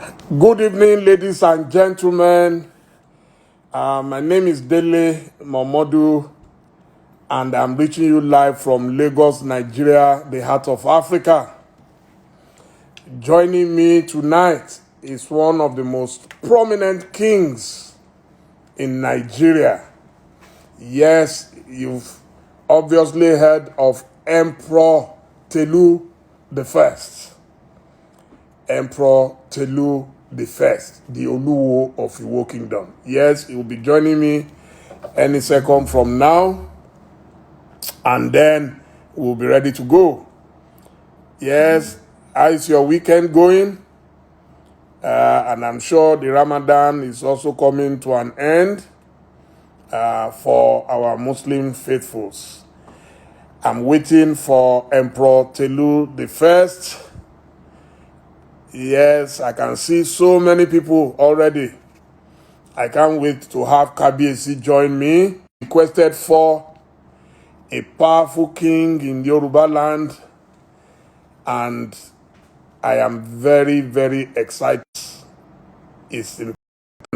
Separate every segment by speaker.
Speaker 1: Good evening, ladies and gentlemen. My name is Dele, Momodu, and I'm reaching you live from Lagos, Nigeria, the heart of Africa. Joining me tonight is one of the most prominent kings in Nigeria. Yes, you've obviously heard of Emperor Telu the First. Emperor Telu the First, the Oluwo of Iwo Kingdom. Yes, he will be joining me any second from now, and then we'll be ready to go. Yes, how is your weekend going? And I'm sure the Ramadan is also coming to an end for our Muslim faithfuls. I'm waiting for Emperor Telu the First. Yes, I can see so many people already. I can't wait to have Kabiyesi join me. Requested for a powerful king in Yoruba land, and I am very, very excited. It's in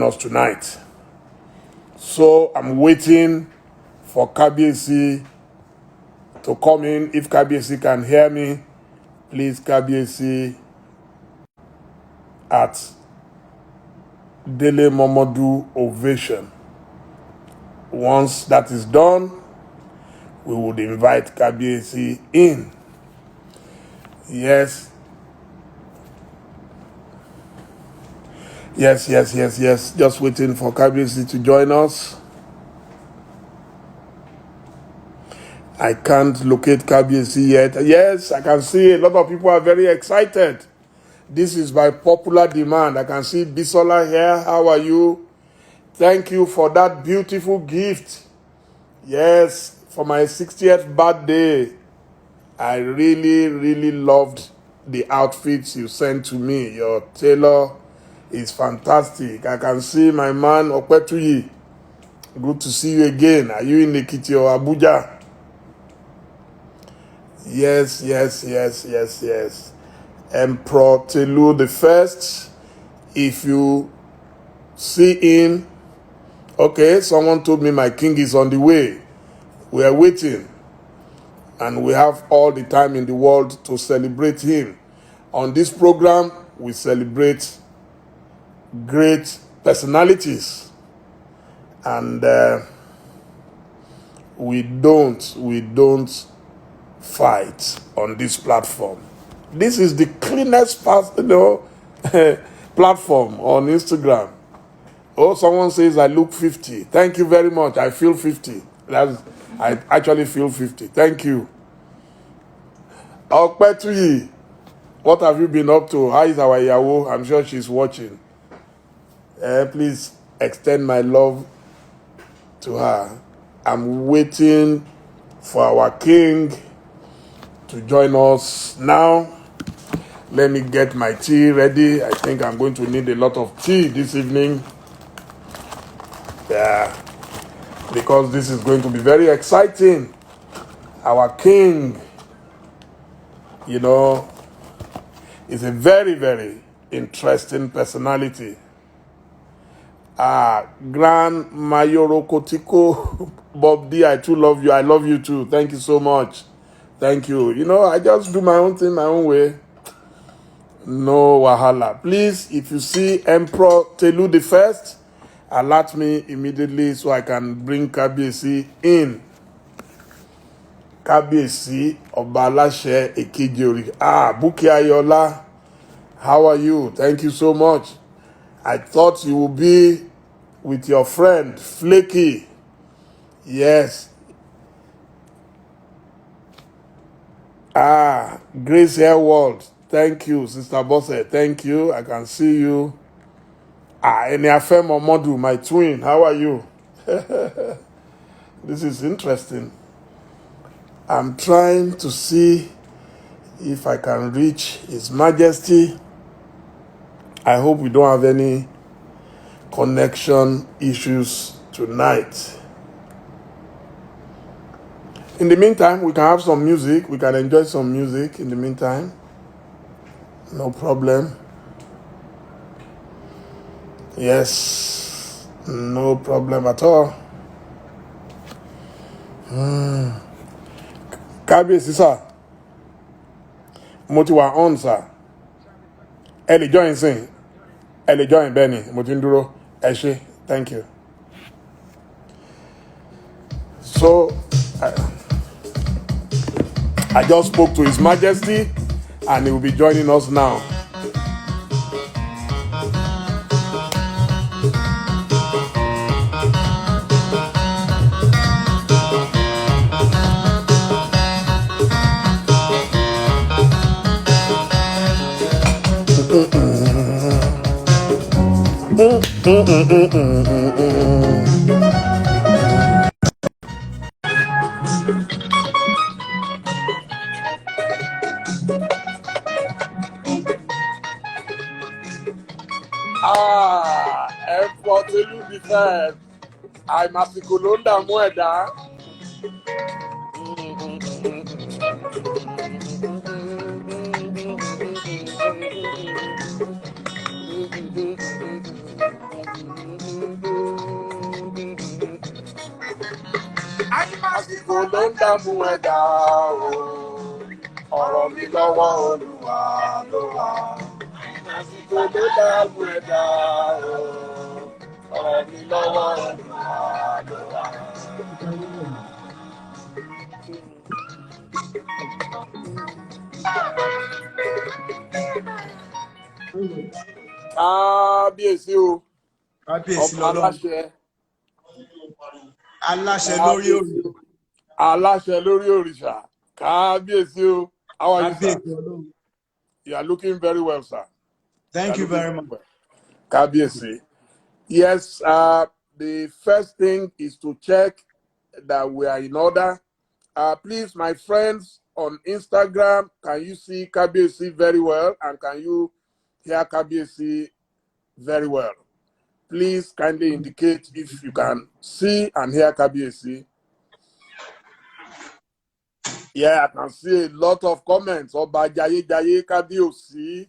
Speaker 1: us tonight. So I'm waiting for Kabiyesi to come in. If Kabiyesi can hear me, please, Kabiyesi at Dele Momodu ovation. Once that is done, we would invite Kabiyesi in. Yes. Just waiting for Kabiyesi to join us. I can't locate Kabiyesi yet. Yes, I can see a lot of people are very excited. This is by popular demand. I can see Bisola here. How are you? Thank you for that beautiful gift. Yes, for my 60th birthday. I really, really loved the outfits you sent to me. Your tailor is fantastic. I can see my man Opetuyi. Good to see you again. Are you in Ekiti or Abuja? Yes. Emperor Telu the First. If you see him, okay, someone told me my king is on the way. We are waiting, and we have all the time in the world to celebrate him. On this program, we celebrate great personalities, and we don't fight on this platform. This is the cleanest platform on Instagram. Oh, someone says I look 50. Thank you very much. I feel 50. I actually feel 50. Thank you. Opetuyi, what have you been up to? How is our Yawo? I'm sure she's watching. Please extend my love to her. I'm waiting for our king to join us now. Let me get my tea ready. I think I'm going to need a lot of tea this evening. Yeah, because this is going to be very exciting. Our king, is a very, very interesting personality. Grand Mayoro Kotiko, Bob D, I too love you. I love you too. Thank you so much. Thank you. I just do my own thing, my own way. No wahala. Please, if you see Emperor Telu the First, alert me immediately so I can bring Kabiyesi in. Kabiyesi Obalashe Ekejori. Buki Ayola, how are you? Thank you so much. I thought you would be with your friend, Flaky. Yes. Grace Airworld. Thank you, Sister Bosse. Thank you. I can see you. Eniafe Momodu, my twin. How are you? This is interesting. I'm trying to see if I can reach His Majesty. I hope we don't have any connection issues tonight. In the meantime, we can have some music. We can enjoy some music in the meantime. No problem. Yes, no problem at all. Kábíyèsí sir, mo ti wà on sir. Ẹ lè join sìn, ẹ lè join bẹ́ẹ̀ ni, mo ti ń dúró. Ẹ ṣé, thank you. So, I just spoke to His Majesty and he will be joining us now. Ẹ̀fọ́ tẹ́lú bí fẹ́ àìmásìkò ló ń dààmú ẹ̀dá. Àìmásìkò ló ń dààmú ẹ̀dá o. Ọ̀rọ̀ mi lọ́wọ́ Olúwa ló wà. Àìmásìkò ló dààmú ẹ̀dá o. Ọ̀rọ̀ mi lọ́wọ́ Olúwa ló wà. Kábíyèsí o.
Speaker 2: Kábíyèsí
Speaker 1: Ọba
Speaker 2: lọ́lọ́run. Aláṣẹ lórí òrìṣà.
Speaker 1: Aláṣẹ lórí òrìṣà. Kábíyèsí o. How are you, sir?
Speaker 2: Kábíyèsí Ọlọ́run.
Speaker 1: You are looking very well, sir.
Speaker 2: Thank you very much.
Speaker 1: Well. Kábíyèsí. Yes, the first thing is to check that we are in order. Please, my friends on Instagram, can you see Kábíyèsí very well? And can you hear Kábíyèsí very well? Please kindly indicate if you can see and hear Kábíyèsí. Yeah, I can see a lot of comments. Ọba Jayé Kábíyèsí.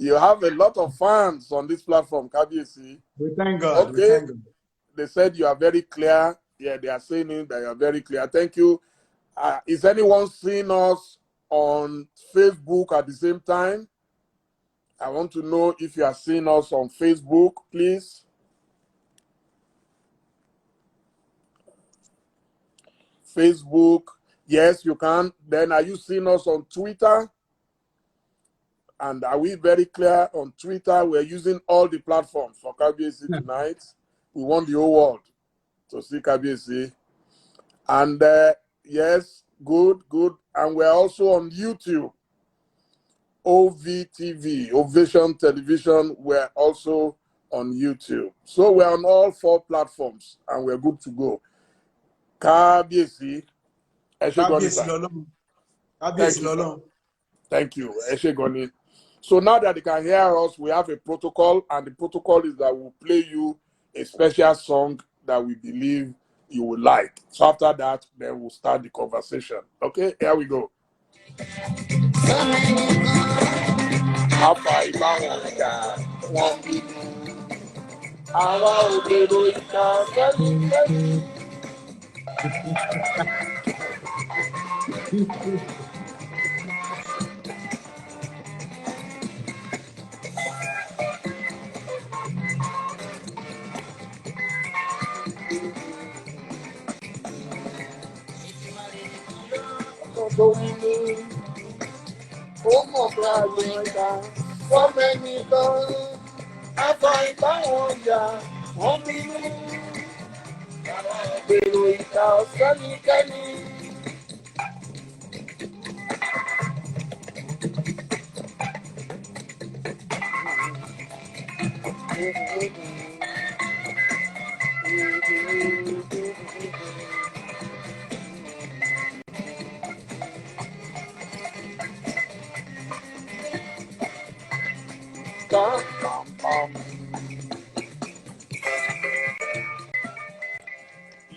Speaker 1: You have a lot of fans on this platform, Kábíyèsí.
Speaker 2: We thank God.
Speaker 1: Okay.
Speaker 2: We thank God.
Speaker 1: They said you are very clear. Yeah, they are saying that you are very clear. Thank you. Is anyone seeing us on Facebook at the same time? I want to know if you are seeing us on Facebook, please. Facebook, yes, you can. Then are you seeing us on Twitter? And are we very clear on Twitter? We're using all the platforms for Kábíyèsí tonight. We want the whole world to see Kábíyèsí. And yes, good. And we're also on YouTube. OVTV, Ovation Television, we're also on YouTube. So we're on all 4 platforms and we're good to go. Kábíyèsí.
Speaker 2: Kábíyèsí lọ́lọ́run. Kábíyèsí lọ́lọ́run.
Speaker 1: Thank you. Eshegoni. So now that they can hear us, we have a protocol, and the protocol is that we'll play you a special song that we believe you will like. So after that, then we'll start the conversation. Okay, here we go.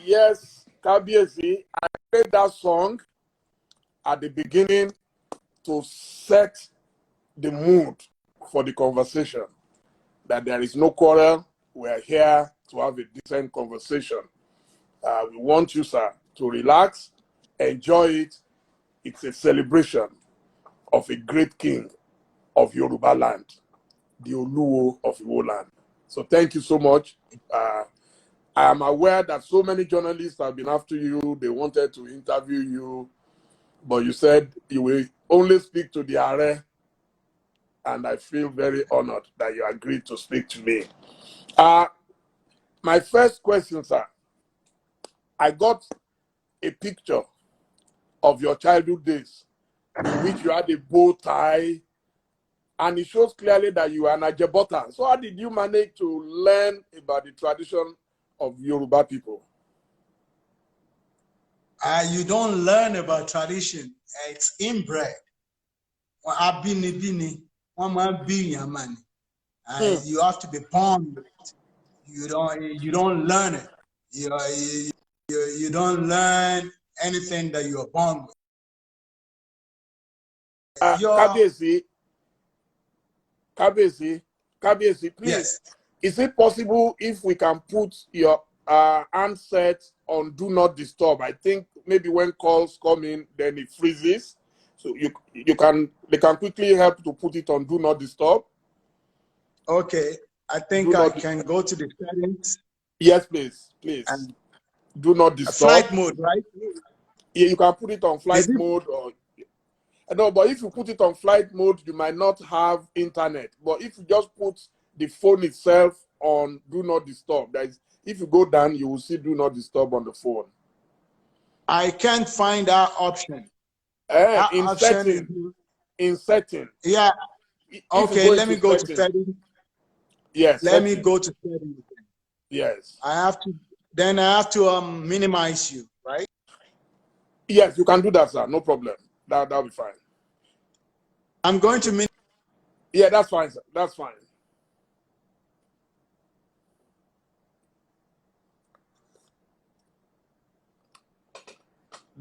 Speaker 1: Yes, Kábíyèsí, I played that song at the beginning to set the mood for the conversation. that there is no quarrel. We are here to have a decent conversation. We want you, sir, to relax, enjoy it. It's a celebration of a great king of Yoruba land, the Oluwo of Iwo land. So thank you so much. I am aware that so many journalists have been after you. They wanted to interview you, but you said you will only speak to the Are, and I feel very honored that you agreed to speak to me. My first question, sir, I got a picture of your childhood days in which you had a bow tie, and it shows clearly that you are an Ajebota. So how did you manage to learn about the tradition of Yoruba people?
Speaker 2: You don't learn about tradition. It's inbred. You have to be born with it. You don't learn it. You don't learn anything that you are born with.
Speaker 1: Kabesi, please.
Speaker 2: Yes.
Speaker 1: Is it possible if we can put your handset on Do Not Disturb? I think maybe when calls come in, then it freezes. So they can quickly help to put it on Do Not Disturb.
Speaker 2: Okay, I think I can go to the settings.
Speaker 1: Yes, please. And Do Not Disturb.
Speaker 2: Flight mode, right?
Speaker 1: Yeah, you can put it on flight mode or. No, but if you put it on flight mode, you might not have internet. But if you just put the phone itself on Do Not Disturb, if you go down, you will see Do Not Disturb on the phone.
Speaker 2: I can't find that option.
Speaker 1: In setting.
Speaker 2: Yeah. Okay, let me go to settings.
Speaker 1: Yes.
Speaker 2: Let me go to settings.
Speaker 1: Yes.
Speaker 2: I have to minimize you, right?
Speaker 1: Yes, you can do that, sir. No problem. That'll be fine.
Speaker 2: I'm going to
Speaker 1: Yeah, that's fine, sir. That's fine.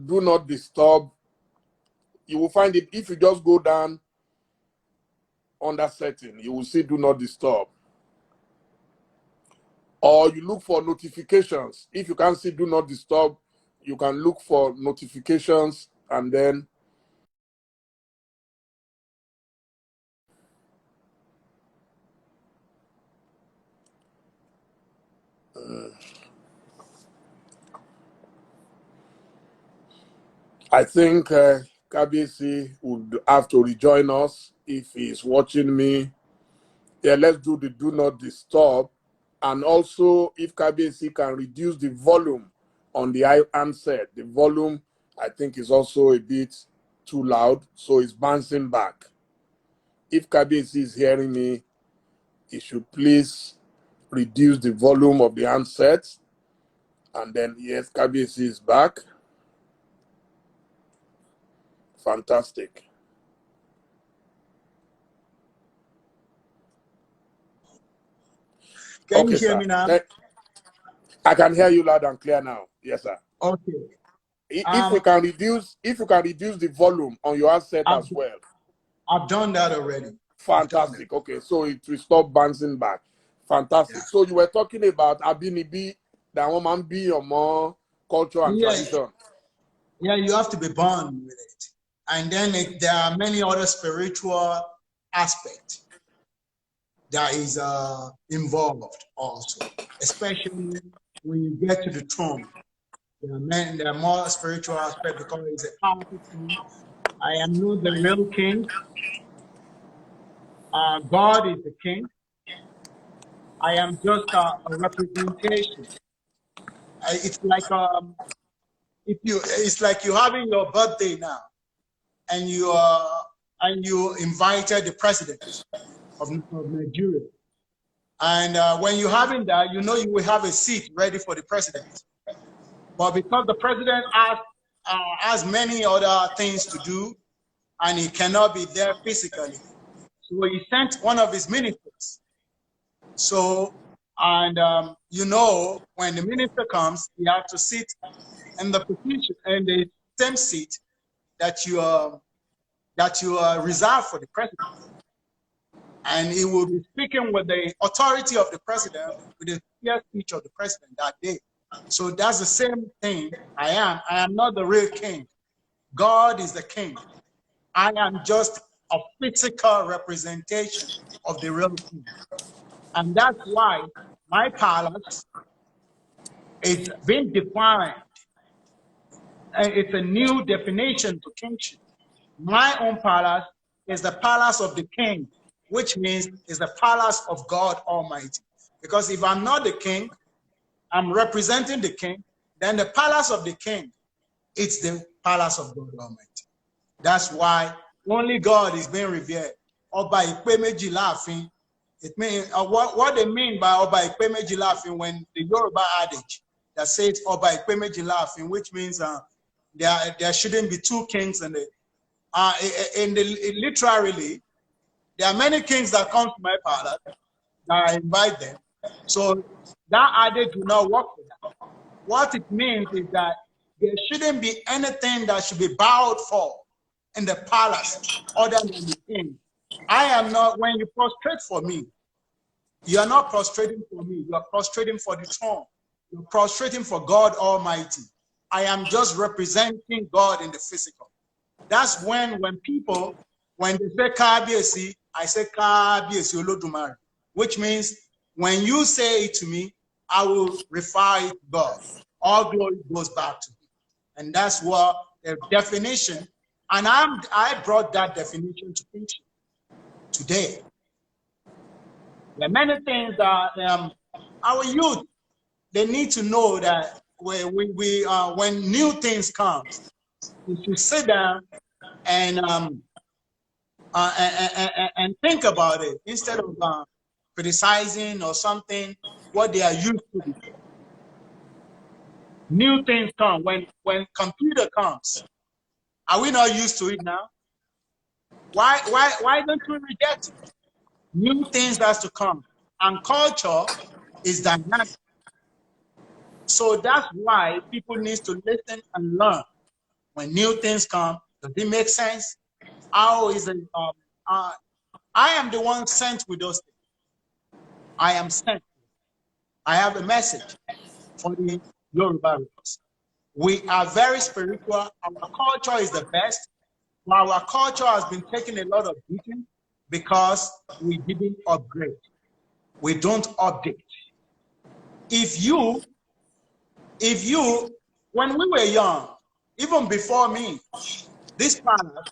Speaker 1: Do Not Disturb. You will find it if you just go down on that setting. You will see Do Not Disturb. Or you look for notifications. If you can't see Do Not Disturb, you can look for notifications and then I think Kabisi would have to rejoin us if he's watching me. Yeah, let's do the Do Not Disturb. And also, if Kabisi can reduce the volume on the handset, the volume, I think, is also a bit too loud, so it's bouncing back. If Kabisi is hearing me, he should please reduce the volume of the handset. And then, yes, Kabisi is back. Fantastic.
Speaker 2: Can you hear me now?
Speaker 1: I can hear you loud and clear now. Yes, sir.
Speaker 2: Okay.
Speaker 1: If you can reduce the volume on your handset as well.
Speaker 2: I've done that already.
Speaker 1: Fantastic. Okay, so it will stop bouncing back. Fantastic. Yeah. So you were talking about Abinibi, that woman be your more culture and tradition.
Speaker 2: Yeah, you have to be born with it. And then there are many other spiritual aspects that is involved also, especially when you get to the throne. There are more spiritual aspects because it's a powerful thing. I am not the real king. God is the king. I am just a representation. It's like it's like you having your birthday now, and you invited the president of Nigeria, and when you're having that, you know you will have a seat ready for the president. But because the president has many other things to do, and he cannot be there physically, so he sent one of his ministers. So, and you know, when the minister comes, he has to sit in the position and the same seat that you reserved for the president. and he will be speaking with the authority of the president, with the clear speech of the president that day. So that's the same thing I am. I am not the real king. God is the king. I am just a physical representation of the real king. And that's why my palace is being defined. And it's a new definition to kingship. My own palace is the palace of the king, which means is the palace of God Almighty. Because if I'm not the king, I'm representing the king, then the palace of the king, it's the palace of God Almighty. That's why only God is being revered. Oba Ikpe Meji Laafin. It means what they mean by Oba Ikpe Meji Laafin, when the Yoruba adage that says Oba Ikpe Meji Laafin, which means there shouldn't be two kings in literally, there are many kings that come to my palace that I invite them. So that adage will not work for that. What it means is that there shouldn't be anything that should be bowed for in the palace other than the king. I am not, when you prostrate for me, you are not prostrating for me, you are prostrating for the throne. You're prostrating for God Almighty. I am just representing God in the physical. That's when people, when they say Kabiesi, I say Kabiesi Olodumare, which means when you say it to me, I will refer it to God. All glory goes back to me. And that's what the definition, and I brought that definition to kingship today. There are many things that our youth, they need to know that when new things come, we should sit down and think about it instead of criticizing or something what they are used to before. New things come. When computer comes, are we not used to it now? Why don't we reject it? New things has to come, and culture is dynamic. So that's why people need to listen and learn. When new things come, does it make sense? How is it? I am the one sent with those things. I am sent. I have a message for the Yoruba race. We are very spiritual. Our culture is the best. Our culture has been taking a lot of beating because we didn't upgrade. We don't update. If you, when we were young, even before me, this palace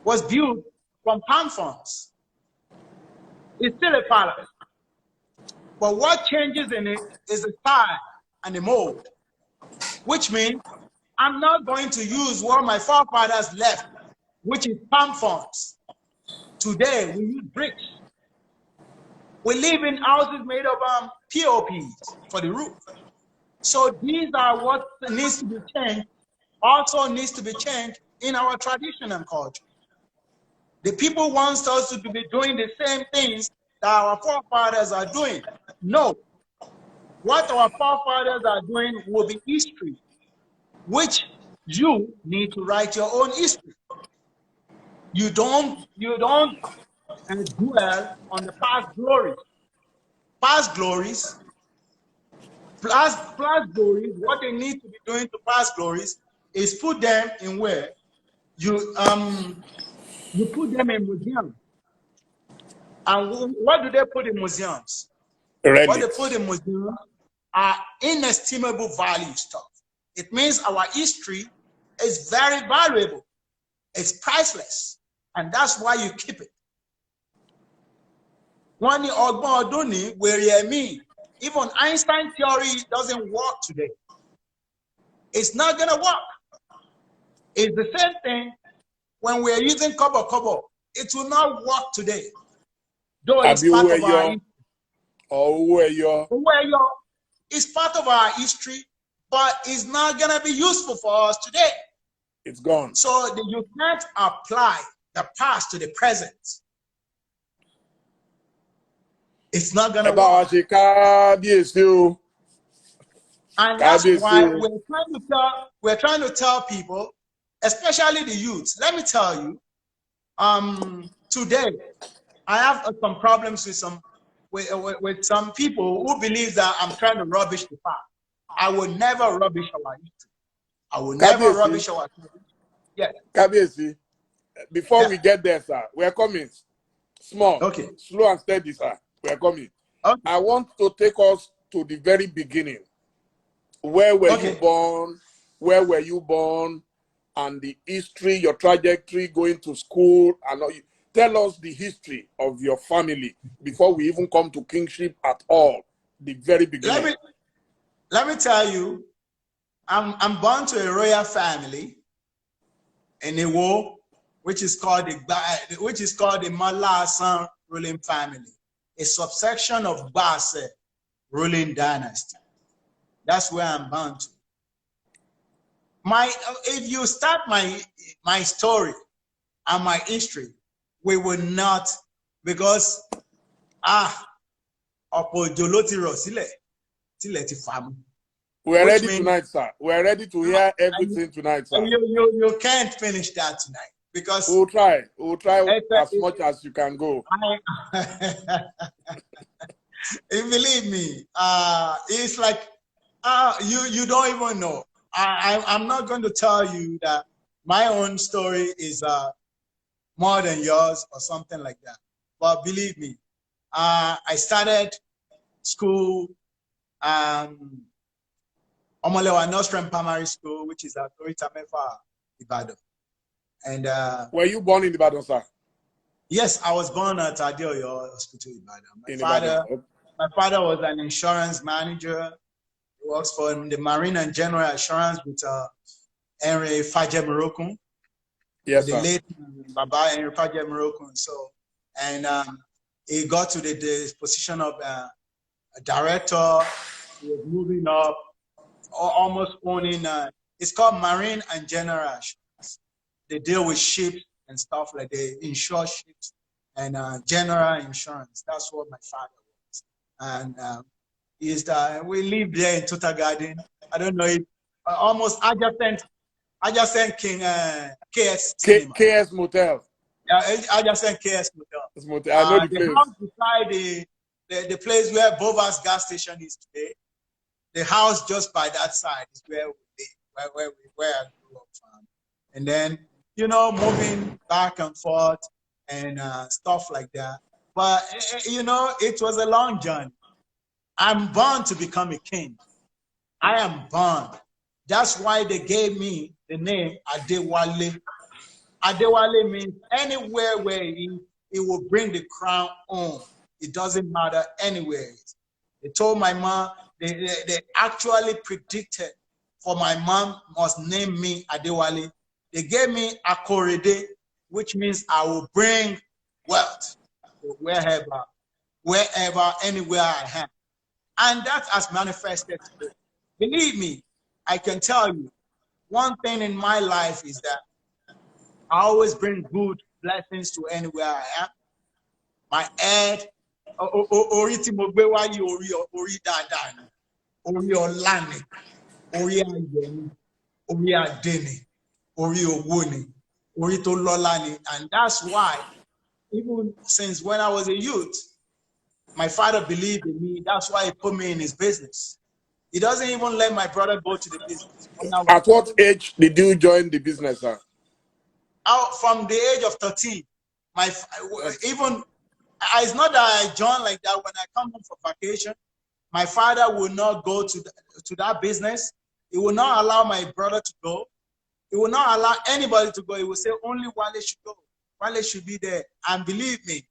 Speaker 2: was built from palm fronds. It's still a palace. But what changes in it is the style and the mold, which means I'm not going to use what my forefathers left, which is palm fronds. Today, we use bricks. We live in houses made of POPs for the roof. So these are what needs to be changed, also needs to be changed in our tradition and culture. The people want us to be doing the same things that our forefathers are doing. No. What our forefathers are doing will be history, which you need to write your own history. You don't dwell on the past glories. Past glories, what they need to be doing to past glories is put them in where you put them in museums. And what do they put in museums?
Speaker 1: Relics.
Speaker 2: What they put in museums are inestimable value stuff. It means our history is very valuable. It's priceless. And that's why you keep it. Even Einstein theory doesn't work today. It's not going to work. It's the same thing when we're using kobo. It will not work today. Though it's part of our history. It's part of our history, but it's not going to be useful for us today.
Speaker 1: It's gone.
Speaker 2: So you can't apply the past to the present. It's not going to work. And that's why we're trying to tell people, especially the youth. Let me tell you, today, I have some problems with some people who believe that I'm trying to rubbish the past. I will never rubbish our history. I will never rubbish our history. Yes.
Speaker 1: Kabiesi, before we get there, sir, we're coming. Small,
Speaker 2: okay,
Speaker 1: slow and steady, sir. We're coming.
Speaker 2: okay.
Speaker 1: I want to take us to the very beginning. Where were you born? Where were you born? And the history, your trajectory, going to school, and all. Tell us the history of your family before we even come to kingship at all. The very beginning.
Speaker 2: Let me tell you, I'm born to a royal family in Oluwo, which is called the Malasan ruling family, a subsection of Base ruling dynasty. That's where I'm born to. If you start my story and my history, we will not, because
Speaker 1: we are ready tonight, sir. We are ready to hear everything tonight, sir.
Speaker 2: You can't finish that tonight, because
Speaker 1: we'll try. We'll try as much as you can go.
Speaker 2: Believe me, it's like you don't even know. I'm not going to tell you that my own story is more than yours or something like that. But believe me, I started school Omolewa Nostrum Primary School, which is at Orita Mefa, Ibadan. And
Speaker 1: were you born in Ibadan, sir?
Speaker 2: Yes, I was born at Adeoyo Hospital, Ibadan. My father was an insurance manager. He works for the Marine and General Assurance with Henry Faje Morocco.
Speaker 1: Yes,
Speaker 2: the
Speaker 1: sir.
Speaker 2: late Baba Henry Faje Morocco. So, and he got to the position of a director. He was moving up, almost owning. It's called Marine and General Assurance. They deal with ships and stuff like they insure ships and general insurance. That's what my father was. And we lived there in Total Garden. I don't know if almost adjacent King KS Cinema.
Speaker 1: KS Motel.
Speaker 2: Yeah, adjacent KS Motel.
Speaker 1: I know the place.
Speaker 2: House beside the place where Bova's gas station is today. The house just by that side is where we live, where I grew up from. And then, moving back and forth and stuff like that. But, it was a long journey. I'm born to become a king. I am born. That's why they gave me the name Adewale. Adewale means anywhere where he will bring the crown home. It doesn't matter anywhere. They told my mom, they actually predicted for my mom must name me Adewale. They gave me Akorede, which means I will bring wealth wherever, anywhere I am. And that has manifested today. Believe me, I can tell you, one thing in my life is that I always bring good blessings to anywhere I am. My head, ori tí mo gbé wáyé orí dáadáa ni, orí ọlá ni, orí ayọ̀ ni, orí adé ni, orí owó ni, orí tó lọ́lá ni. And that's why, even since when I was a youth, my father believed in me. That's why he put me in his business. He doesn't even let my brother go to the business.
Speaker 1: At what age did you join the business, sir?
Speaker 2: From the age of 13. It's not that I joined like that. When I come home for vacation, my father will not go to that business. He will not allow my brother to go. He will not allow anybody to go. He will say only Wale should go. Wale should be there. And believe me,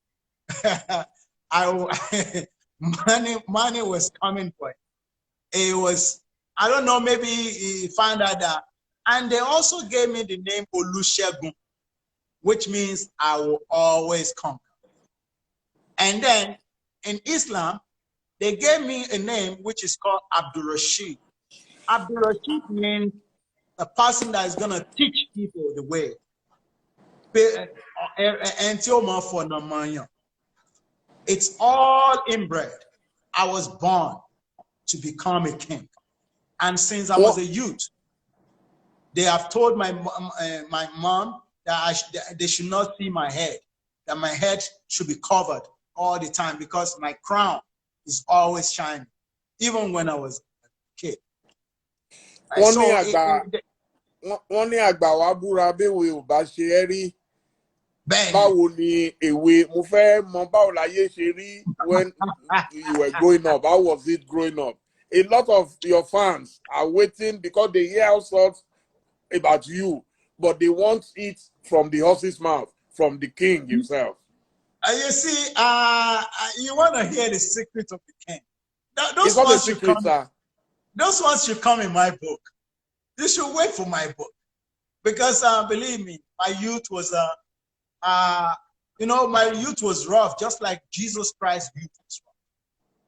Speaker 2: money was coming for it. It was, I don't know, maybe he found out that. And they also gave me the name Olusegun, which means I will always conquer. And then in Islam, they gave me a name which is called Abdul. Abdul means a person that is going to teach people the way. It's all inbred. I was born to become a king. And since I was a youth, they have told my mom that they should not see my head. that my head should be covered all the time because my crown is always shining, even when I was a kid.
Speaker 1: Wọ́n ní àgbà wa búra béwe ò bá ṣe é rí. Báwo ni èwe mo fẹ́ mọ báwo láyé ṣe rí when you were growing up? How was it growing up? A lot of your fans are waiting because they hear all sorts about you, but they want it from the horse's mouth, from the king himself.
Speaker 2: You see, you want to hear the secret of the king.
Speaker 1: It's not a secret, sir.
Speaker 2: Those ones should come in my book. You should wait for my book. Because believe me, my youth was my youth was rough, just like Jesus Christ's youth was rough.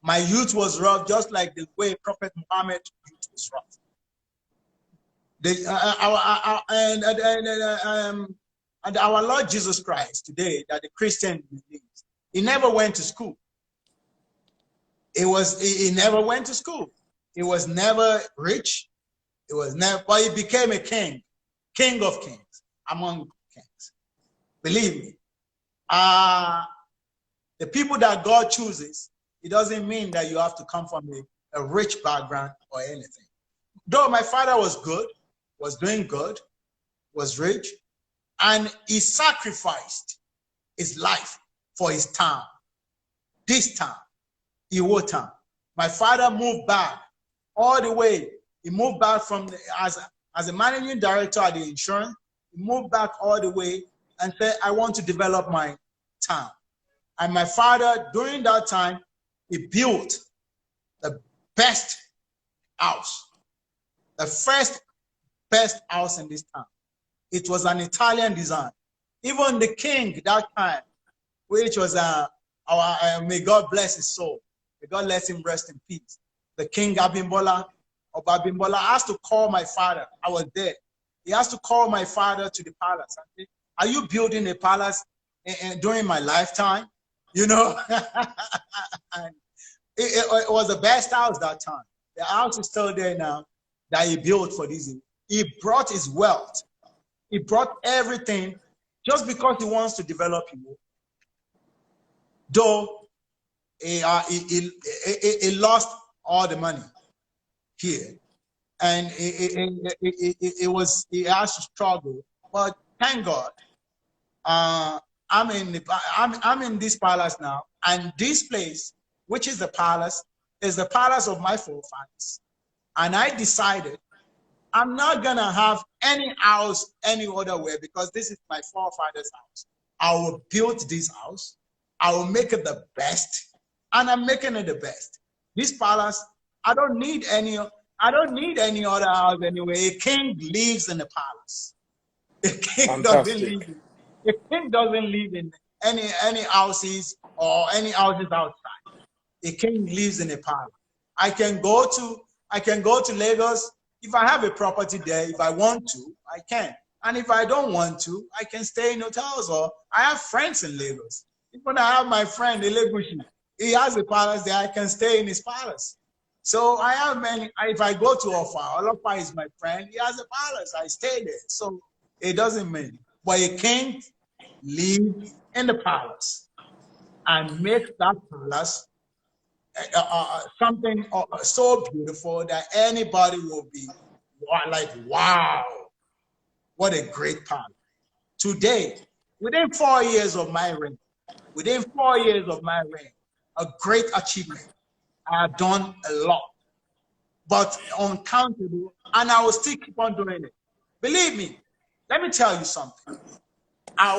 Speaker 2: My youth was rough, just like the way Prophet Muhammad's youth was rough. And our Lord Jesus Christ today, that the Christian believes, he never went to school. He never went to school. He was never rich. It was never, but he became a king of kings, among kings. Believe me, the people that God chooses, it doesn't mean that you have to come from a rich background or anything. Though my father was good, was doing good, was rich, and he sacrificed his life for his town. This town, Iwo town. My father moved back all the way. He moved back from as a managing director at the insurance. He moved back all the way and said, I want to develop my town. And my father, during that time, he built the best house, the first best house in this town. It was an Italian design. Even the king that time, which was may God bless his soul, may God let him rest in peace. The king Abimbola has to call my father. I was there. He has to call my father to the palace and say, are you building a palace during my lifetime? You know, and it was the best house that time. The house is still there now that he built for this. He brought his wealth. He brought everything just because he wants to develop you. Though he lost all the money here, and he has to struggle. But thank God, I'm in this palace now, and this place, which is the palace of my forefathers. And I decided I'm not gonna have any house any other way because this is my forefathers' house. I will build this house. I will make it the best, and I'm making it the best. This palace, I don't need any other house anyway. A king lives in the palace. A king doesn't live in any houses or any houses outside. A king lives in a palace. I can go to Lagos. If I have a property there, if I want to, I can. And if I don't want to, I can stay in hotels, or I have friends in Lagos. Even I have my friend Elegushi. He has a palace there. I can stay in his palace. So I have many. If I go to Ofa is my friend. He has a palace. I stay there. So it doesn't mean. But a king lives in the palace and makes that palace something so beautiful that anybody will be like, wow, what a great palace. Today, within 4 years of my reign, a great achievement. I have done a lot, but uncountable, and I will still keep on doing it. Believe me, let me tell you something. I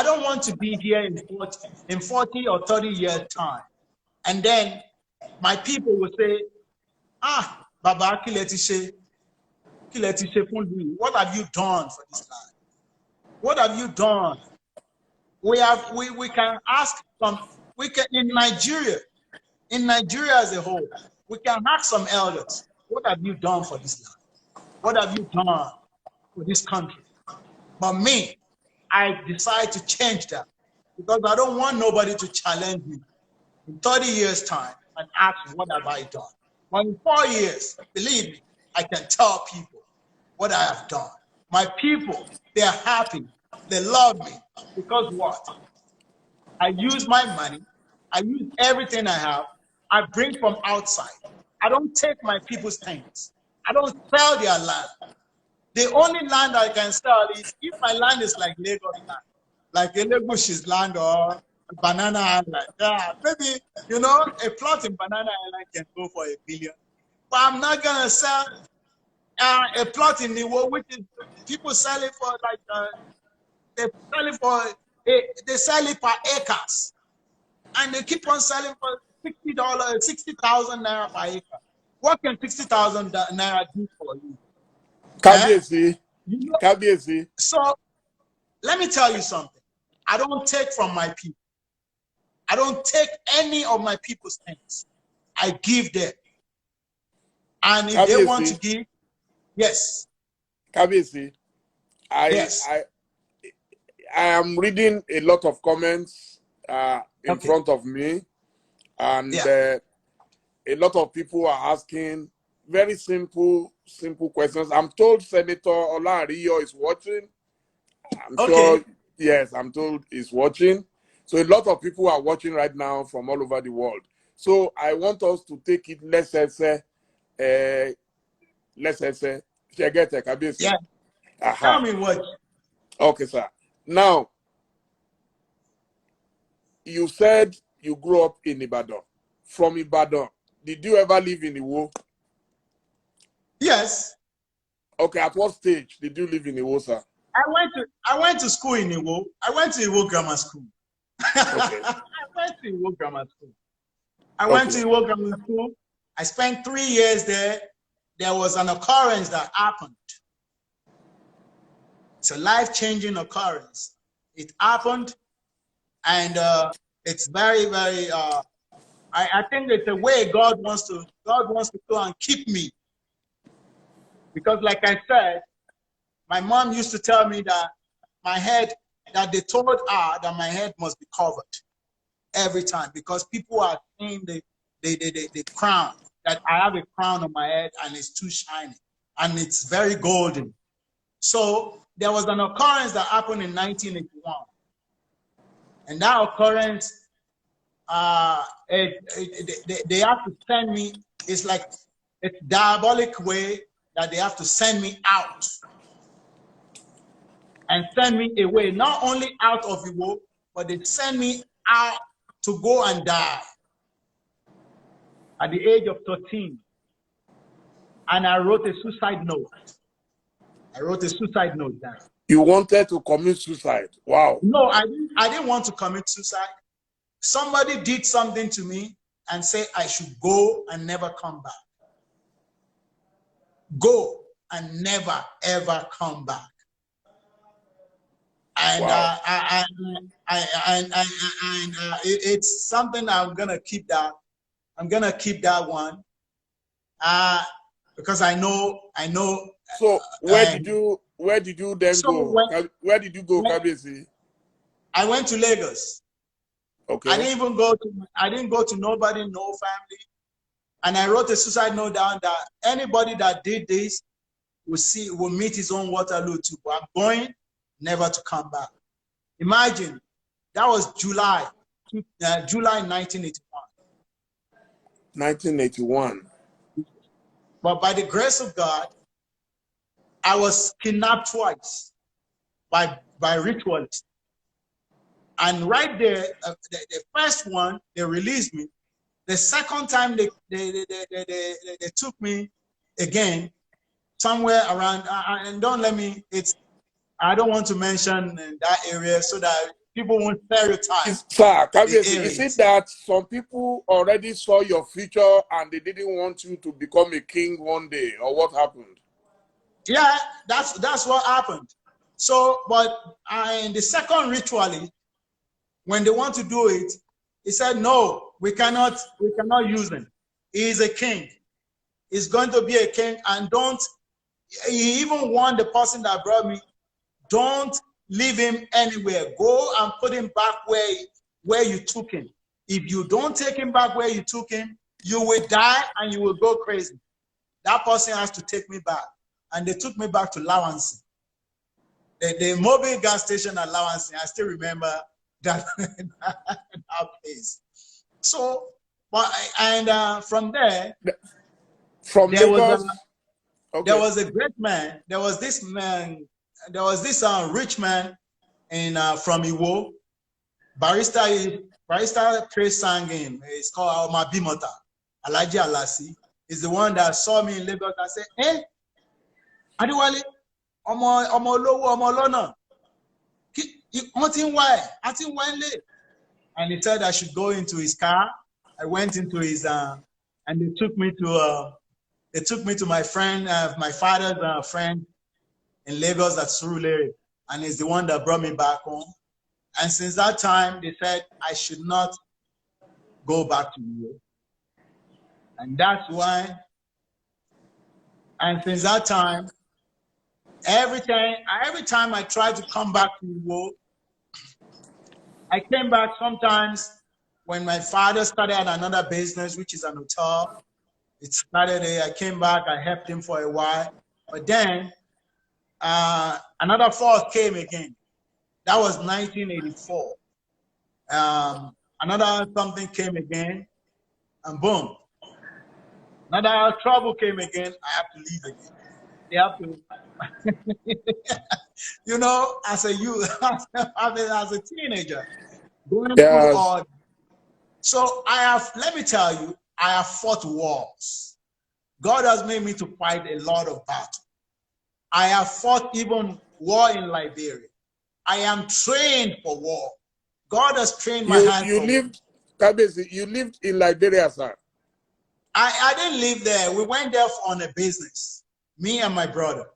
Speaker 2: don't want to be here in 40 or 30 years' time. And then my people will say, Baba, what have you done for this land? What have you done? We can ask in Nigeria as a whole, we can ask some elders, what have you done for this land? What have you done for this country? But me, I decide to change that because I don't want nobody to challenge me in 30 years' time and ask, what have I done? But in 4 years, believe me, I can tell people what I have done. My people, they are happy. They love me because what? I use my money. I use everything I have. I bring from outside. I don't take my people's things. I don't sell their land. The only land I can sell is if my land is like Lagos land, like Elegush's land or Banana Island. Yeah, maybe, you know, a plot in Banana Island can go for $1 billion. But I'm not going to sell a plot in Oluwo, which is people sell it for like, they sell it for, they sell it per acres. And they keep on selling for $60, 60,000 naira per acre. What can 60,000 naira do for you?
Speaker 1: Kabiyesi,
Speaker 2: You know,
Speaker 1: Kabiyesi.
Speaker 2: so let me tell you something. I don't take from my people. I don't take any of my people's things. I give them. And if they want to give, yes.
Speaker 1: Kabiyesi,
Speaker 2: Yes.
Speaker 1: I am reading a lot of comments in front of me, and a lot of people are asking very simple questions. I'm told Senator Olariyo is watching. I'm sure, yes, I'm told he's watching. So a lot of people are watching right now from all over the world. So I want us to take it let's say, Kabiyesi.
Speaker 2: Yeah. Tell me what.
Speaker 1: Okay, sir. Now, you said you grew up in Ibadan. From Ibadan, did you ever live in Oluwo?
Speaker 2: Yes.
Speaker 1: Okay, at what stage did you live in Oluwo, sir?
Speaker 2: I went to school in Oluwo. I went to Oluwo Grammar School.
Speaker 1: Okay.
Speaker 2: I went to Oluwo Grammar School. I went to Oluwo Grammar School. I spent 3 years there. There was an occurrence that happened. It's a life-changing occurrence. It happened, and it's very, very. I think it's the way God wants to go and keep me. Because, like I said, my mom used to tell me that my head, that they told her that my head must be covered every time because people are seeing the crown, that I have a crown on my head and it's too shiny and it's very golden. So there was an occurrence that happened in 1981. And that occurrence, they have to send me, it's like, it's diabolic way that they have to send me out and send me away, not only out of Oluwo, but they send me out to go and die at the age of 13. And I wrote a suicide note. I wrote a suicide note down.
Speaker 1: You wanted to commit suicide? Wow.
Speaker 2: No, I didn't want to commit suicide. Somebody did something to me and said I should go and never come back. Go and never, ever come back. And
Speaker 1: wow.
Speaker 2: It's something I'm gonna keep that. I'm gonna keep that one because I know.
Speaker 1: So where did you then go? Where did you go, Kabiyesi?
Speaker 2: I went to Lagos.
Speaker 1: Okay.
Speaker 2: I didn't go to nobody, no family. And I wrote a suicide note down that anybody that did this will meet his own Waterloo too. But I'm going never to come back. Imagine, that was July 1981.
Speaker 1: 1981.
Speaker 2: But by the grace of God, I was kidnapped twice by ritualists. And right there, the first one, they released me. The second time they took me again somewhere around, and don't let me, I don't want to mention that area so that people won't stereotype.
Speaker 1: Sir, Kabiyesi, is it that some people already saw your future and they didn't want you to become a king one day, or what happened?
Speaker 2: Yeah, that's what happened. So, but in the second ritually, when they want to do it, he said, no, we cannot use him. He is a king. He's going to be a king, and he even warned the person that brought me, don't leave him anywhere. Go and put him back where you took him. If you don't take him back where you took him, you will die and you will go crazy. That person has to take me back. And they took me back to Lawansi. the mobile gas station allowance. I still remember that, that place. So, but from there,
Speaker 1: from
Speaker 2: there was
Speaker 1: Lagos.
Speaker 2: there was a great man. There was this man. There was this rich man in from Iwo. Barrister Chris Sangin. It's called Mabimota. Alaji Alasi is the one that saw me in Lagos and said, "Eh, Adiwale, ọmọ Oluwo, ọmọ Lọ́nà, wọ́n ti ń wá ẹ̀, a ti ń wá ẹ̀ lé." And he said I should go into his car. I went into his and they took me to my friend, my father's friend in Lagos at Surulere, and he's the one that brought me back home. And since that time, they said I should not go back to Europe. And that's why, and since that time, every time I tried to come back to Oluwo, I came back sometimes when my father started another business, which is an hotel. It started there. I came back, I helped him for a while. But then another force came again. That was 1984. Another something came again, and boom. Another trouble came again. I have to leave again. They have to, you know, as a youth, as a teenager, going through all. So let me tell you, I have fought wars. God has made me to fight a lot of battles. I have fought even war in Liberia. I am trained for war. God has trained my hands for war.
Speaker 1: Kabezi, you lived in Liberia, sir?
Speaker 2: I didn't live there. We went there on a business, me and my brother.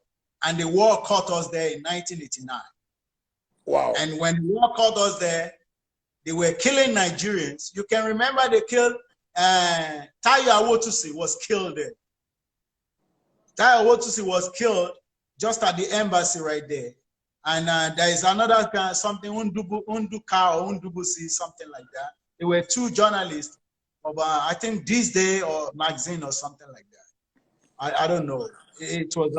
Speaker 2: And the war caught us there in 1989.
Speaker 1: Wow.
Speaker 2: And when the war caught us there, they were killing Nigerians. You can remember they killed, Tayo Awotusi was killed there. Tayo Awotusi was killed just at the embassy right there. And there is another something, Unduka or Undubusi, something like that. There were two journalists of, I think, This Day or magazine or something like that. I don't know. It was,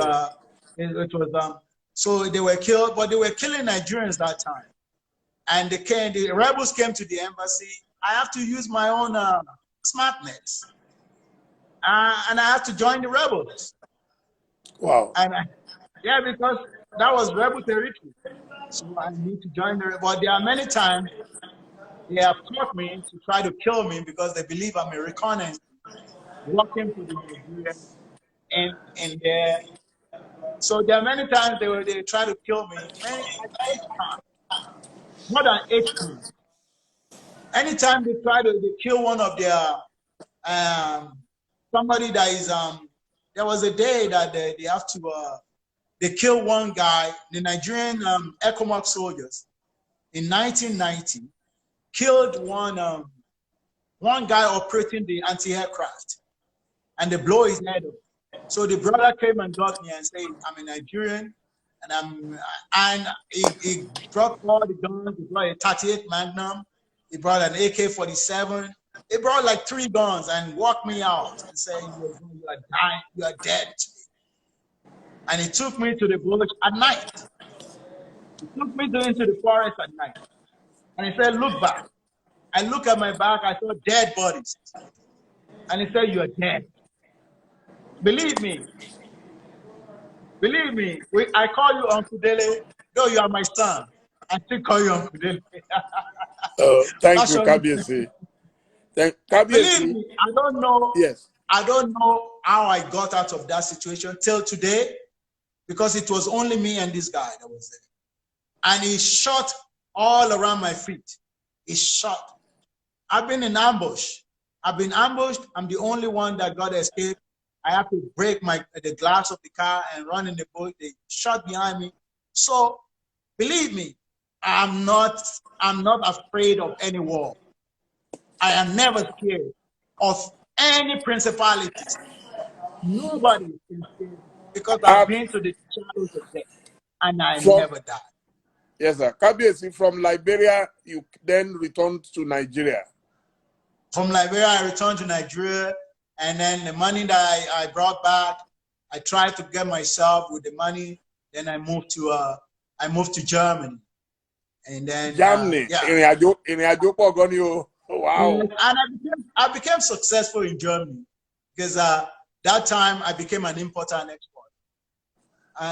Speaker 2: so they were killed, but they were killing Nigerians that time. And the rebels came to the embassy. I have to use my own smartness. And I have to join the rebels.
Speaker 1: Wow.
Speaker 2: And yeah, because that was rebel territory. So I need to join the rebels. But there are many times they have caught me to try to kill me because they believe I'm a reconnaissance, walking to the Nigerians in there. So there are many times they try to kill me. Many, like 8 times. More than 8 times. Anytime they kill one of their somebody that is there was a day that they have to they kill one guy, the Nigerian ECOMOG soldiers in 1990 killed one guy operating the anti-aircraft, and they blow his head off. So the brother came and got me and said, "I'm a Nigerian, and he brought all the guns. He brought a 38 Magnum. He brought an AK-47. He brought like 3 guns and walked me out and said, you are dying, you are dead to me." And he took me to the bush at night. He took me into the forest at night. And he said, "Look back." I look at my back, I saw dead bodies. And he said, "You are dead." Believe me. I call you Uncle Dele, though you are my son. I still call you Uncle Dele.
Speaker 1: Thank you, Kabiyesi.
Speaker 2: Believe me, I don't know.
Speaker 1: Yes.
Speaker 2: I don't know how I got out of that situation till today, because it was only me and this guy that was there. And he shot all around my feet. He shot. I've been in ambush. I've been ambushed. I'm the only one that got escaped. I have to break the glass of the car and run in the bush. They shot behind me. So believe me, I'm not afraid of any war. I am never scared of any principalities. Nobody is scared, because I've been to the shadows of death and I never died.
Speaker 1: Yes, sir. Kabiyesi, from Liberia, you then returned to Nigeria.
Speaker 2: From Liberia, I returned to Nigeria, and then the money that I brought back, I tried to get myself with the money. Then I moved to, I moved to Germany. And then
Speaker 1: Germany.
Speaker 2: yeah.
Speaker 1: Oh, wow.
Speaker 2: And I became successful in Germany because that time I became an importer and exporter.